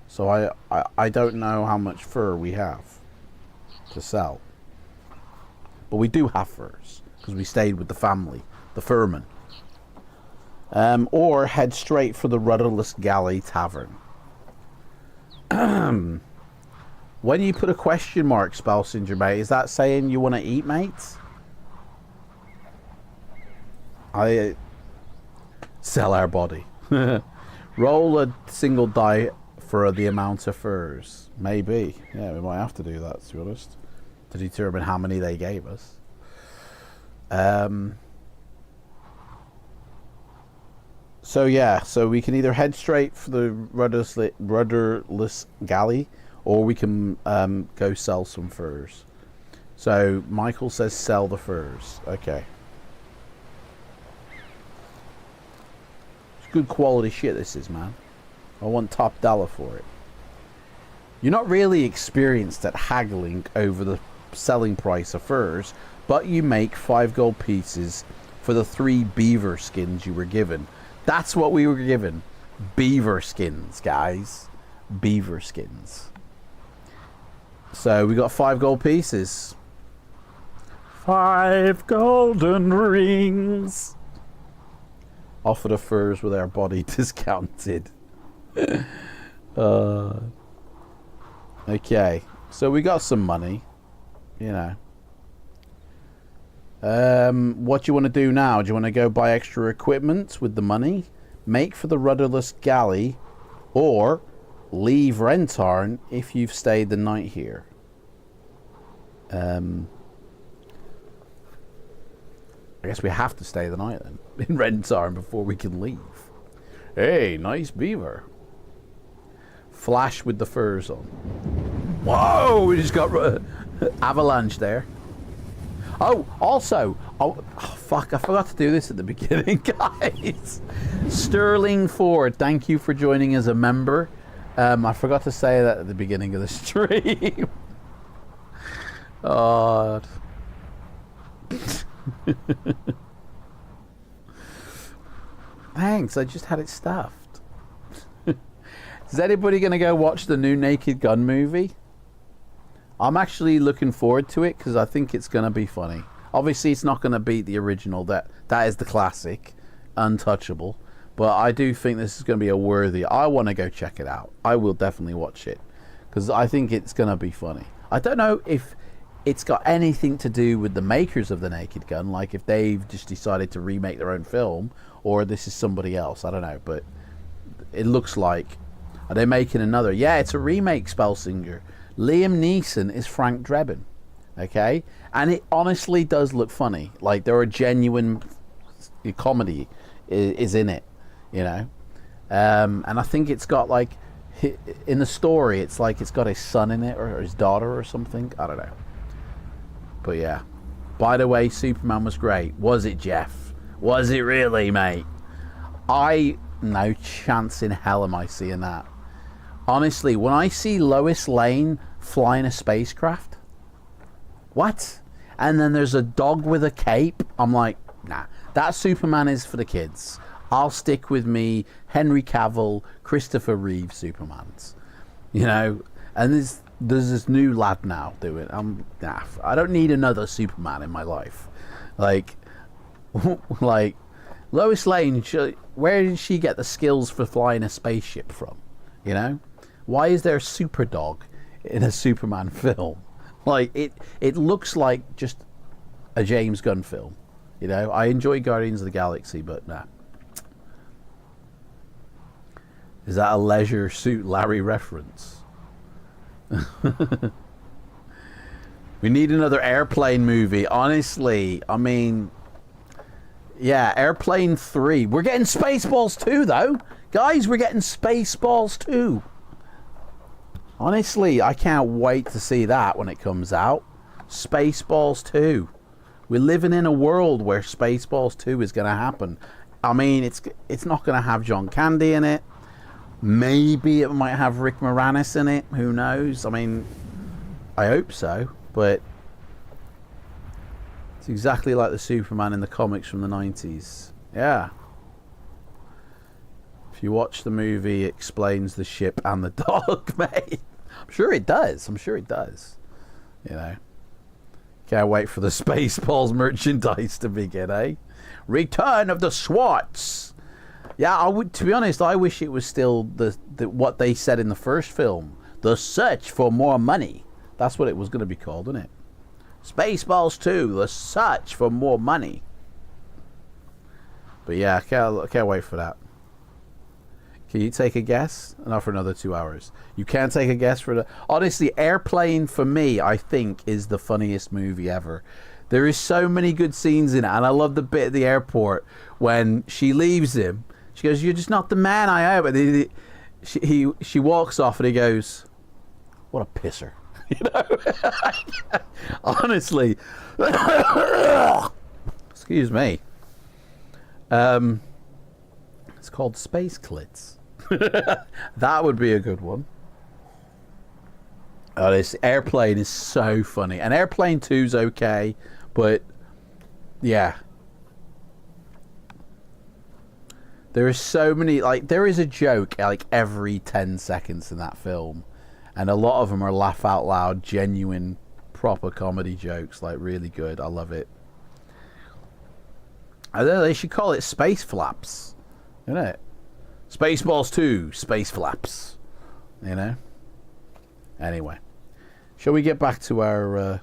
So I don't know how much fur we have to sell. But we do have furs, because we stayed with the family, the furmen. Or head straight for the Rudderless Galley Tavern. When you put a question mark, Spellsinger, mate, is that saying you want to eat, mate? Sell our body. Roll a single die for the amount of furs. Maybe. Yeah, we might have to do that, to be honest, to determine how many they gave us. So yeah, so we can either head straight for the rudderless galley, or we can go sell some furs. So Michael says sell the furs. Okay. It's good quality shit, this is, man. I want top dollar for it. You're not really experienced at haggling over the selling price of furs, but you make 5 gold pieces for the 3 beaver skins you were given. That's what we were given. Beaver skins, guys. Beaver skins. So we got 5 gold pieces. 5 golden rings. Offer the furs with our body discounted. Okay, so we got some money, you know. What do you want to do now? Do you want to go buy extra equipment with the money, make for the rudderless galley, or leave Rentarn if you've stayed the night here? I guess we have to stay the night then in Rentarn before we can leave. Hey, nice beaver. Flash with the furs on. Whoa, we just got avalanche there. Oh, also, fuck, I forgot to do this at the beginning, guys. Sterling Ford, thank you for joining as a member. I forgot to say that at the beginning of the stream. God. Thanks, I just had it stuffed. Is anybody going to go watch the new Naked Gun movie? I'm actually looking forward to it because I think it's going to be funny. Obviously, it's not going to beat the original. That is the classic, untouchable. But I do think this is going to be a worthy... I want to go check it out. I will definitely watch it because I think it's going to be funny. I don't know if it's got anything to do with the makers of the Naked Gun, like if they've just decided to remake their own film, or this is somebody else. I don't know, but it looks like... Are they making another? Yeah, it's a remake, Spellsinger. Liam Neeson is Frank Drebin. Okay? And it honestly does look funny. Like, there are genuine comedy is in it, you know? And I think it's got, like, in the story, it's like it's got his son in it, or his daughter or something. I don't know. But yeah. By the way, Superman was great. Was it, Jeff? Was it really, mate? No chance in hell am I seeing that. Honestly, when I see Lois Lane flying a spacecraft, what? And then there's a dog with a cape, I'm like, nah, that Superman is for the kids. I'll stick with me Henry Cavill, Christopher Reeve Supermans, you know. And there's this new lad now doing. Nah, I don't need another Superman in my life. Like Lois Lane, where did she get the skills for flying a spaceship from? You know, why is there a super dog in a Superman film? Like it looks like just a James Gunn film. You know, I enjoy Guardians of the Galaxy, but nah. Is that a Leisure Suit Larry reference? We need another Airplane movie. Honestly, I mean, yeah, Airplane 3. We're getting Spaceballs 2, though. Guys, we're getting Spaceballs 2. Honestly, I can't wait to see that when it comes out. Spaceballs 2. We're living in a world where Spaceballs 2 is going to happen. I mean, it's not going to have John Candy in it. Maybe it might have Rick Moranis in it. Who knows? I mean, I hope so. But it's exactly like the Superman in the comics from the 90s. Yeah. If you watch the movie, it explains the ship and the dog, mate. I'm sure it does. I'm sure it does. You know. Can't wait for the Spaceballs merchandise to begin, eh? Return of the Swats. Yeah, I would. To be honest, I wish it was still the what they said in the first film, the search for more money. That's what it was going to be called, isn't it? Spaceballs 2, the search for more money. But yeah, I can't wait for that. Can you take a guess? Not for another 2 hours. You can't take a guess for the... Honestly, Airplane, for me, I think, is the funniest movie ever. There is so many good scenes in it, and I love the bit at the airport when she leaves him. She goes, "You're just not the man I am." And she walks off, and he goes, "What a pisser." You know? Honestly. Excuse me. It's called Space Clits. That would be a good one. Oh, this Airplane is so funny. And Airplane 2's okay, but yeah. There is so many, like, there is a joke like every 10 seconds in that film. And a lot of them are laugh out loud, genuine, proper comedy jokes, like really good. I love it. I don't know, they should call it Space Flaps. You know? Spaceballs 2, Space Flaps. You know? Anyway. Shall we get back to our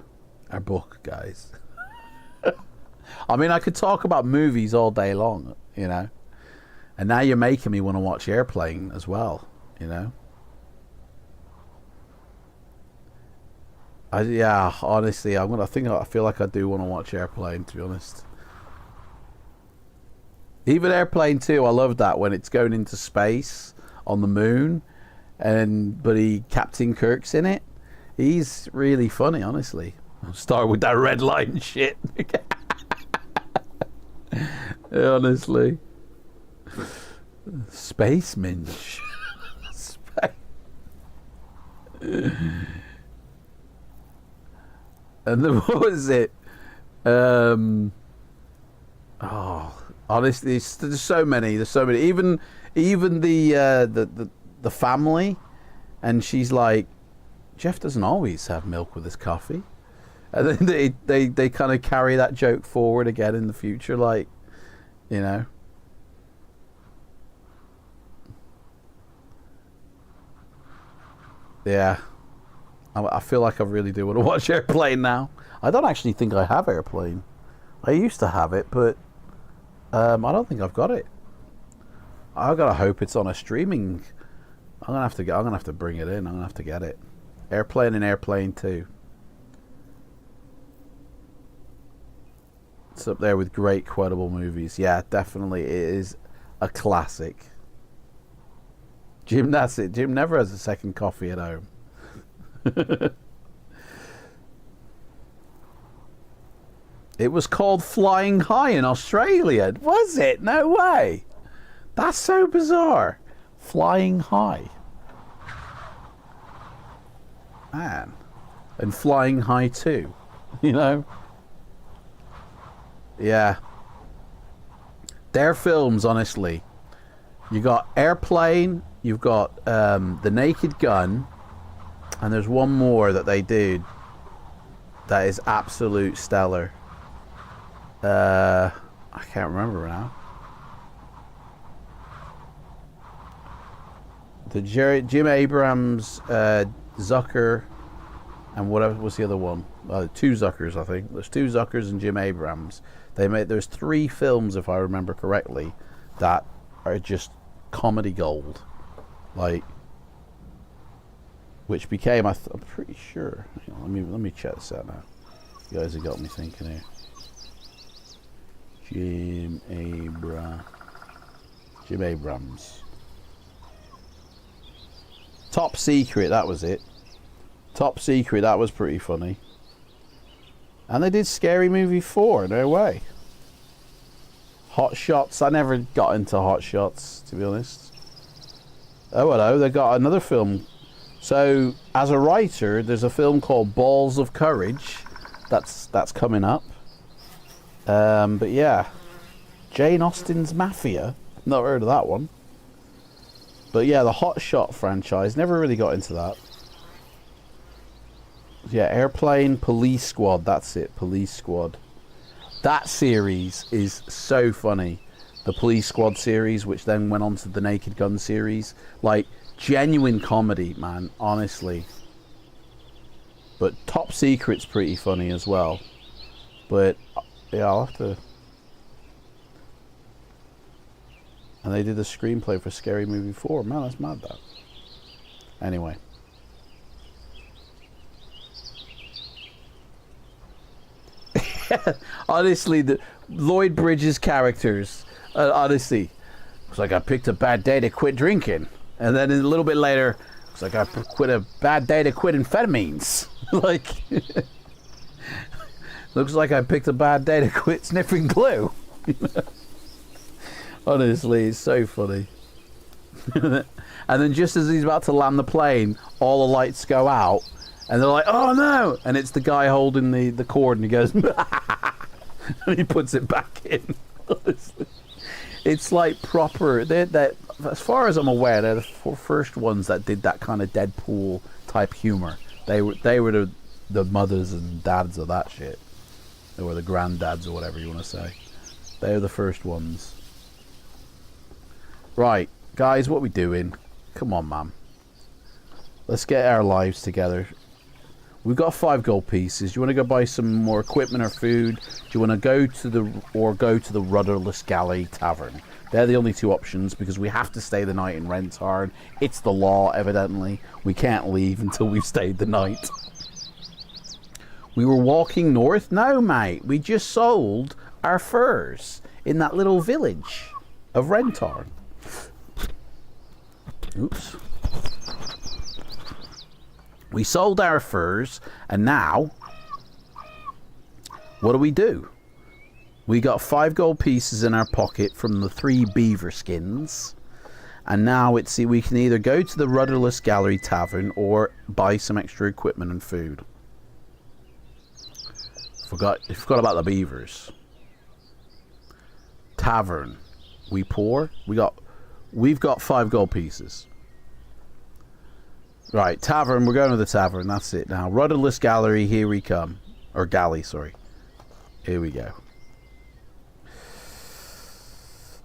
book, guys? I mean, I could talk about movies all day long, you know? And now you're making me want to watch Airplane as well, you know? Yeah, honestly, I feel like I do want to watch Airplane, to be honest. Even Airplane 2, I love that when it's going into space on the moon, but Captain Kirk's in it. He's really funny, honestly. I'll start with that red line shit. Honestly. Space Minch. And then what was it? Honestly, there's so many. Even the family, and she's like, Jeff doesn't always have milk with his coffee. And then they kind of carry that joke forward again in the future, like, you know. Yeah. I feel like I really do want to watch Airplane now. I don't actually think I have Airplane. I used to have it, but I don't think I've got it. I gotta hope it's on a streaming. I'm gonna have to bring it in. I'm gonna have to get it. Airplane and Airplane 2. It's up there with great quotable movies. Yeah, definitely, it is a classic. Jim, that's it. Jim never has a second coffee at home. It was called Flying High in Australia. Was it? No way. That's so bizarre. Flying High. Man. And Flying High too. You know? Yeah. Their films, honestly. You got Airplane, you've got The Naked Gun, and there's one more that they did that is absolute stellar. I can't remember now. The Jim Abrams, Zucker, and whatever was the other one? Two Zuckers, I think. There's two Zuckers and Jim Abrams. There's 3 films, if I remember correctly, that are just comedy gold, like, which became I'm pretty sure. Hang on, let me check this out now. You guys have got me thinking here. Jim Abrams. Top Secret, that was it. Top Secret, that was pretty funny. And they did Scary Movie 4, no way. Hot Shots, I never got into Hot Shots, to be honest. Oh, hello, they got another film. So, as a writer, there's a film called Balls of Courage. That's coming up. But yeah. Jane Austen's Mafia. Not heard of that one. But yeah, the Hot Shot franchise, never really got into that. Yeah, Airplane, Police Squad, that's it, Police Squad. That series is so funny. The Police Squad series, which then went on to the Naked Gun series. Like, genuine comedy, man, honestly. But Top Secret's pretty funny as well. But, yeah, I'll have to... And they did the screenplay for Scary Movie 4. Man, that's mad, that. Anyway. Honestly, the Lloyd Bridges characters, honestly, it's like I picked a bad day to quit drinking, and then a little bit later, it's like I quit a bad day to quit amphetamines. Like, looks like I picked a bad day to quit sniffing glue. Honestly, it's so funny. And then just as he's about to land the plane, all the lights go out. And they're like, oh no! And it's the guy holding the cord, and he goes, and he puts it back in. It's like proper. They're, as far as I'm aware, they're the first ones that did that kind of Deadpool type humor. They were the mothers and dads of that shit. They were the granddads or whatever you want to say. They're the first ones. Right, guys, what are we doing? Come on, man. Let's get our lives together. We've got 5 gold pieces. Do you want to go buy some more equipment or food? Do you want to go to the Rudderless Galley Tavern? They're the only 2 options because we have to stay the night in Renthard. It's the law, evidently. We can't leave until we've stayed the night. We were walking north? No, mate. We just sold our furs in that little village of Renthard. Oops. We sold our furs, and now, what do? We got 5 gold pieces in our pocket from the 3 beaver skins, and now we can either go to the Rudderless Gallery Tavern or buy some extra equipment and food. Forgot about the beavers. Tavern. We poor? We've got 5 gold pieces. Right, tavern. We're going to the tavern. That's it now. Rudderless gallery. Here we come. Or galley, sorry. Here we go.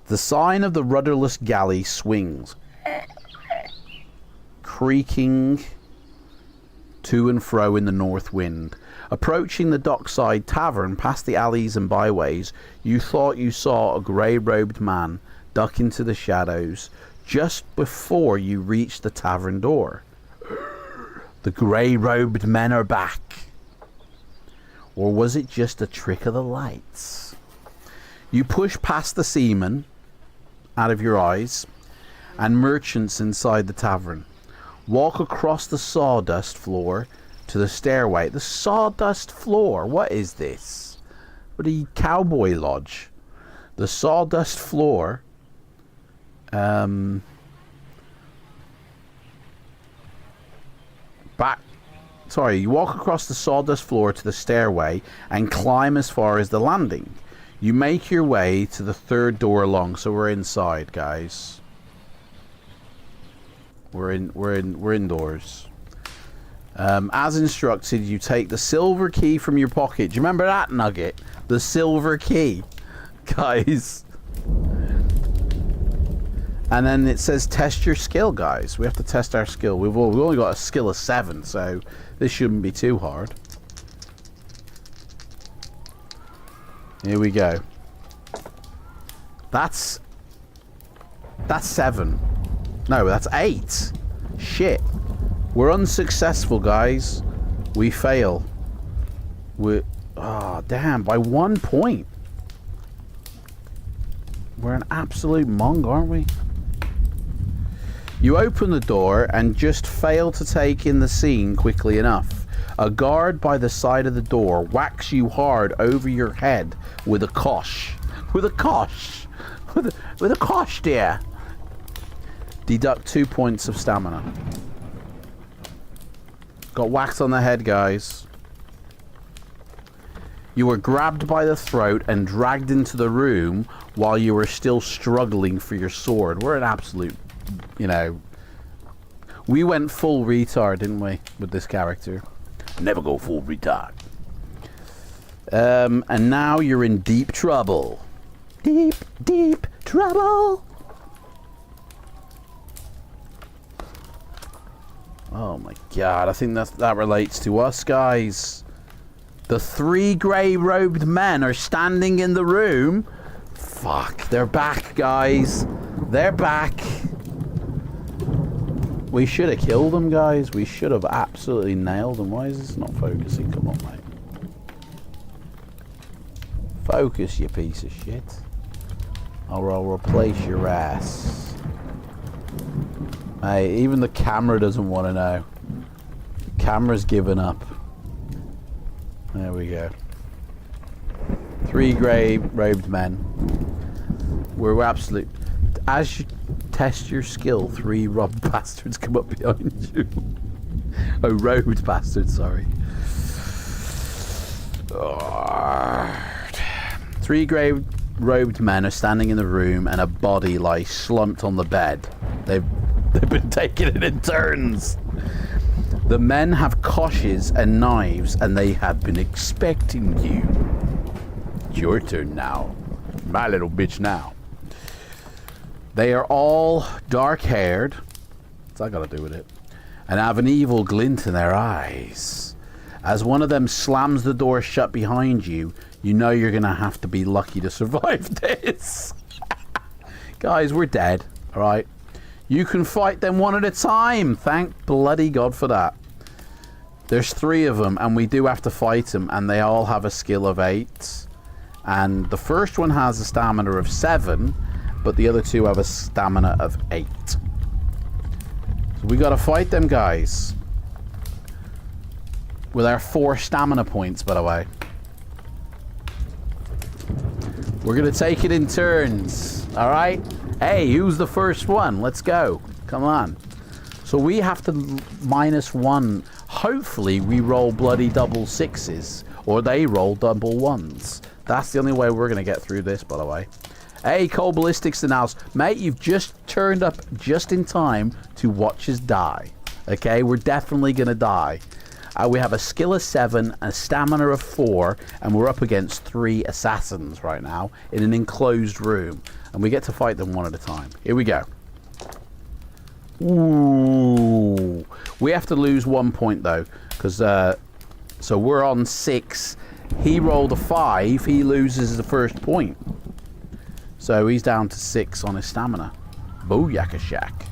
The sign of the rudderless galley swings, creaking to and fro in the north wind. Approaching the dockside tavern, past the alleys and byways, you thought you saw a grey-robed man duck into the shadows just before you reached the tavern door. The grey-robed men are back. Or was it just a trick of the lights? You push past the seamen out of your eyes and merchants inside the tavern. Walk across the sawdust floor to the stairway. The sawdust floor? What is this? What a cowboy lodge. The sawdust floor. You walk across the sawdust floor to the stairway and climb as far as the landing. You make your way to the third door along, so we're inside, guys. We're indoors. As instructed, you take the silver key from your pocket. Do you remember that nugget? The silver key, guys. And then it says test your skill, guys. We have to test our skill. We've only got a skill of 7, so this shouldn't be too hard. Here we go. That's 7. No, that's 8. Shit. We're unsuccessful, guys. We fail. Damn, by 1 point. We're an absolute mong, aren't we? You open the door and just fail to take in the scene quickly enough. A guard by the side of the door whacks you hard over your head with a kosh. With a kosh, dear. Deduct 2 points of stamina. Got whacked on the head, guys. You were grabbed by the throat and dragged into the room while you were still struggling for your sword. We're an absolute, we went full retard, didn't we, with this character? Never go full retard. And now you're in deep trouble. Deep, deep trouble. Oh my god, I think that relates to us, guys. The 3 grey-robed men are standing in the room. Fuck, they're back, guys. They're back. We should have killed them, guys. We should have absolutely nailed them. Why is this not focusing? Come on, mate. Focus, you piece of shit. Or I'll replace your ass. Hey, even the camera doesn't want to know. The camera's given up. There we go. 3 grey-robed men. We're absolute... As you test your skill, 3 robbed bastards come up behind you. Oh, robed bastards, sorry. 3 grey-robed men are standing in the room and a body lies slumped on the bed. They've been taking it in turns. The men have koshes and knives and they have been expecting you. It's your turn now. My little bitch now. They are all dark-haired. What's that got to do with it? And have an evil glint in their eyes. As one of them slams the door shut behind you, you know you're going to have to be lucky to survive this. Guys, we're dead, alright? You can fight them one at a time. Thank bloody God for that. There's 3 of them, and we do have to fight them, and they all have a skill of 8. And the first one has a stamina of 7, but the other 2 have a stamina of 8. So we gotta fight them, guys. With our 4 stamina points, by the way. We're gonna take it in turns, alright? Hey, who's the first one? Let's go. Come on. So we have to -1. Hopefully we roll bloody double 6s. Or they roll double 1s. That's the only way we're going to get through this, by the way. Hey, Cold Ballistics in the house. Mate, you've just turned up just in time to watch us die. Okay, we're definitely gonna die. We have a skill of 7, a stamina of 4, and we're up against 3 assassins right now in an enclosed room. And we get to fight them one at a time. Here we go. Ooh. We have to lose 1 point though, because so we're on 6. He rolled a 5, he loses the first point. So he's down to 6 on his stamina. Booyaka shack.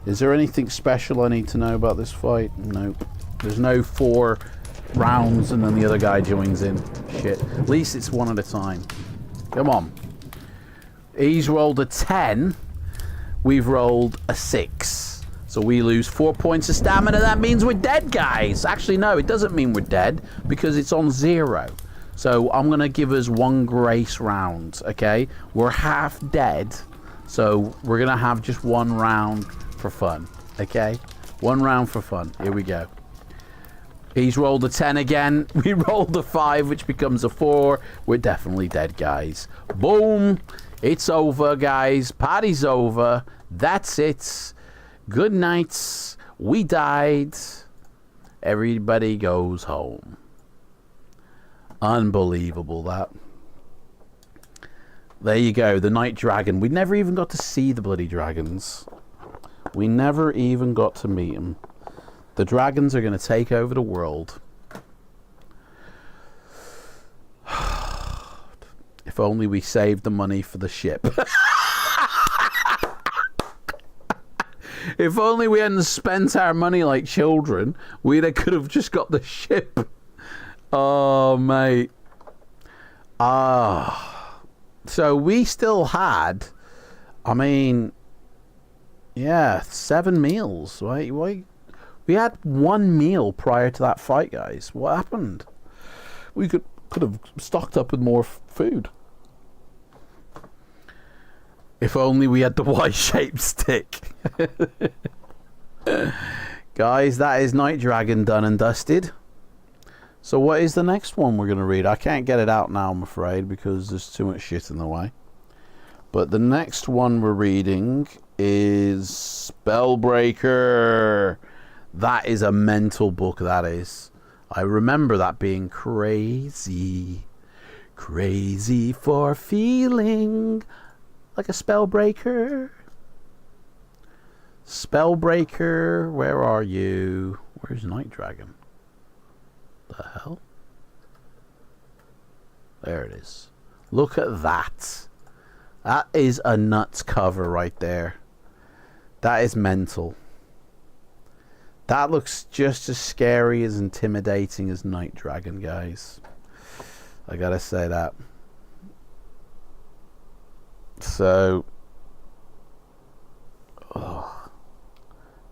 Is there anything special I need to know about this fight? Nope. There's no 4 rounds and then the other guy joins in. Shit. At least it's one at a time. Come on. He's rolled a 10. We've rolled a 6. So we lose 4 points of stamina. That means we're dead, guys. Actually, no, it doesn't mean we're dead because it's on 0. So I'm going to give us 1 grace round, okay? We're half dead. So we're going to have just 1 round for fun, okay? 1 round for fun. Here we go. He's rolled a 10 again. We rolled a 5, which becomes a 4. We're definitely dead, guys. Boom. It's over, guys. Party's over. That's it. Good nights. We died. Everybody goes home. Unbelievable, that. There you go. The Night Dragon. We never even got to see the bloody dragons. We never even got to meet them. The dragons are going to take over the world. If only we saved the money for the ship. If only we hadn't spent our money like children, could have just got the ship. Oh, mate. So we still had, I mean, yeah, 7 meals, right? We had 1 meal prior to that fight, guys. What happened? We could have stocked up with more food. If only we had the Y-shaped stick. Guys, that is Night Dragon done and dusted. So what is the next one we're going to read? I can't get it out now, I'm afraid, because there's too much shit in the way. But the next one we're reading is Spellbreaker. That is a mental book, that is. I remember that being crazy. Crazy for feeling like a spellbreaker. Spellbreaker, where are you? Where's Night Dragon? The hell? There it is. Look at that. That is a nuts cover right there. That is mental. That looks just as scary, as intimidating as Night Dragon, guys. I gotta say that. So, let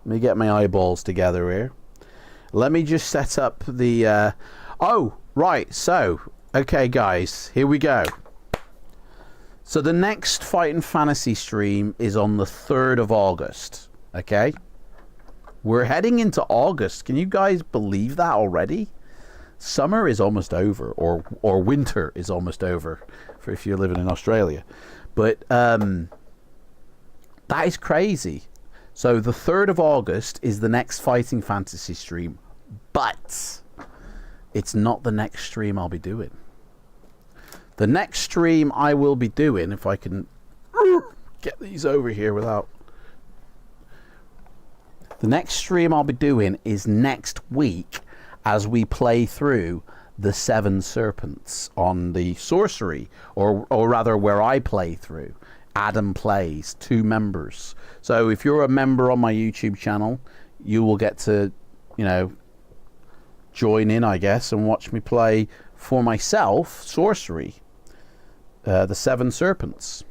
me get my eyeballs together here. Let me just set up the... oh, right. So, okay, guys. Here we go. So, the next Fighting Fantasy stream is on the 3rd of August. Okay? We're heading into August. Can you guys believe that already? Summer is almost over. Or winter is almost over. For if you're living in Australia. But, that is crazy. So the 3rd of August is the next Fighting Fantasy stream, but it's not the next stream I'll be doing. The next stream I will be doing, if I can get these over here without... The next stream I'll be doing is next week as we play through the 7 Serpents on the Sorcery, or rather where I play through. Adam plays, 2 members. So if you're a member on my YouTube channel, you will get to, you know, join in, I guess, and watch me play for myself Sorcery, the 7 Serpents,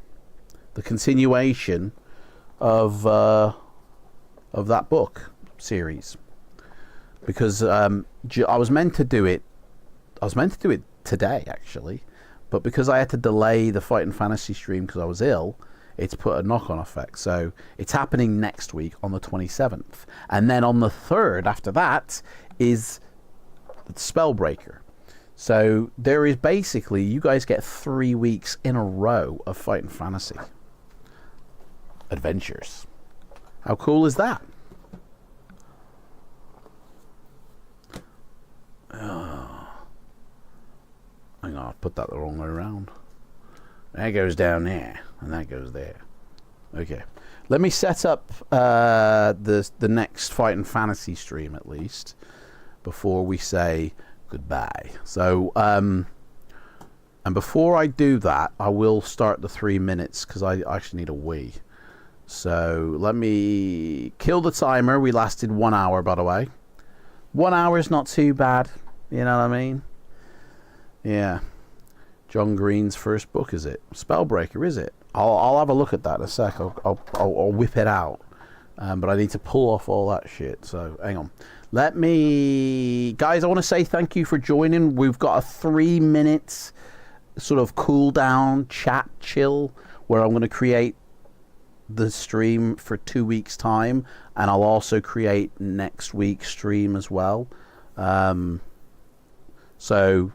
the continuation of that book series. Because I was meant to do it. I was meant to do it today, actually. But because I had to delay the Fighting Fantasy stream because I was ill, it's put a knock-on effect. So it's happening next week on the 27th. And then on the 3rd, after that, is Spellbreaker. So there is basically, you guys get 3 weeks in a row of Fighting Fantasy adventures. How cool is that? Hang on, I put that the wrong way around. That goes down there, and that goes there. Okay. Let me set up the next Fighting Fantasy stream, at least, before we say goodbye. So, and before I do that, I will start the 3 minutes, because I actually need a wee. So, let me kill the timer. We lasted 1 hour, by the way. 1 hour is not too bad. You know what I mean? Yeah. John Green's first book, is it? Spellbreaker, is it? I'll have a look at that in a sec. I'll whip it out. But I need to pull off all that shit. So, hang on. Let me... Guys, I want to say thank you for joining. We've got a 3 minutes sort of cool down, chat, chill, where I'm going to create the stream for 2 weeks' time. And I'll also create next week's stream as well. So...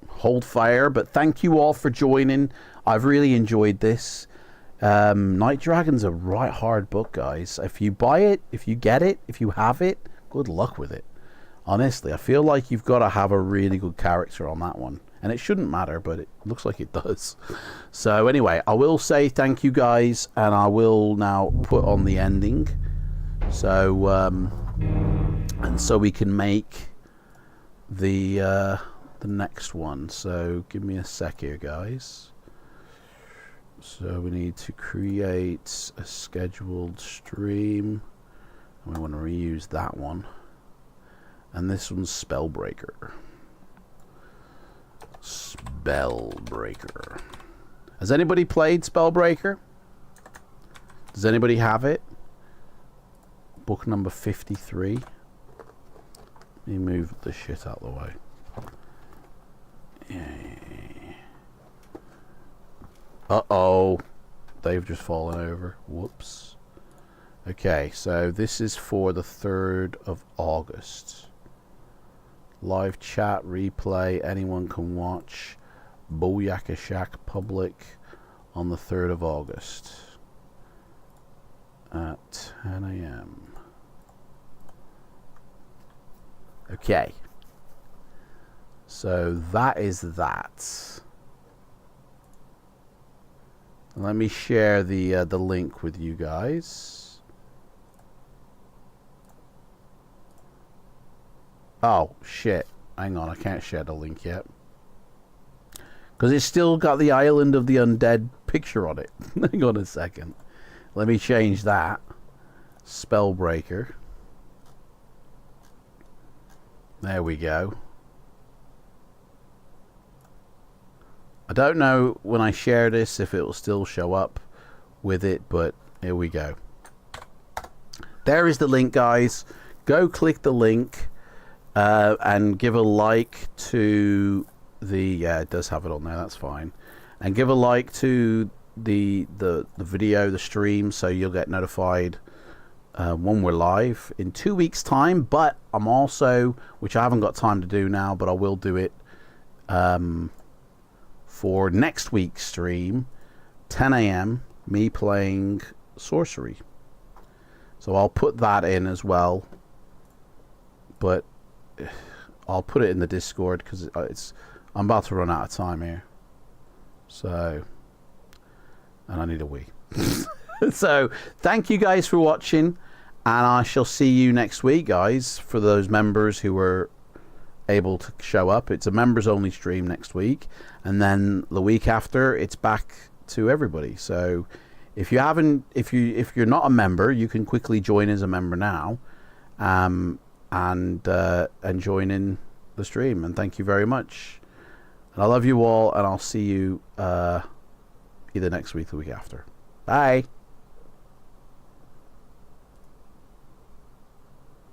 hold fire, but thank you all for joining. I've really enjoyed this. Night Dragon's a right hard book, guys. If you buy it, if you get it, if you have it, good luck with it. Honestly, I feel like you've got to have a really good character on that one. And it shouldn't matter, but it looks like it does. So anyway, I will say thank you, guys, and I will now put on the ending. So, and so we can make the next one. So give me a sec here, guys. So we need to create a scheduled stream, and we want to reuse that one, and this one's Spellbreaker. Has anybody played Spellbreaker? Does anybody have it? Book number 53. Let me move the shit out of the way. Uh-oh. They've just fallen over. Whoops. Okay, so this is for the 3rd of August. Live chat, replay, anyone can watch. Booyaka Shack public on the 3rd of August at 10 a.m. Okay. So that is that. Let me share the link with you guys. Oh shit! Hang on, I can't share the link yet because it's still got the Island of the Undead picture on it. Hang on a second. Let me change that. Spellbreaker. There we go. I don't know when I share this if it will still show up with it, but here we go. There is the link, guys. Go click the link and give a like to the... Yeah, it does have it on there. That's fine. And give a like to the video, the stream, so you'll get notified when we're live in 2 weeks' time. But I'm also, which I haven't got time to do now, but I will do it for next week's stream, 10 a.m., me playing sorcery. So I'll put that in as well, but I'll put it in the Discord because I'm about to run out of time here. So, and I need a wee. So thank you guys for watching, and I shall see you next week, guys, for those members who were able to show up. It's a members only stream next week, and then the week after it's back to everybody. So if you're not a member, you can quickly join as a member now, and join in the stream. And thank you very much, and I love you all, and I'll see you either next week or the week after. Bye.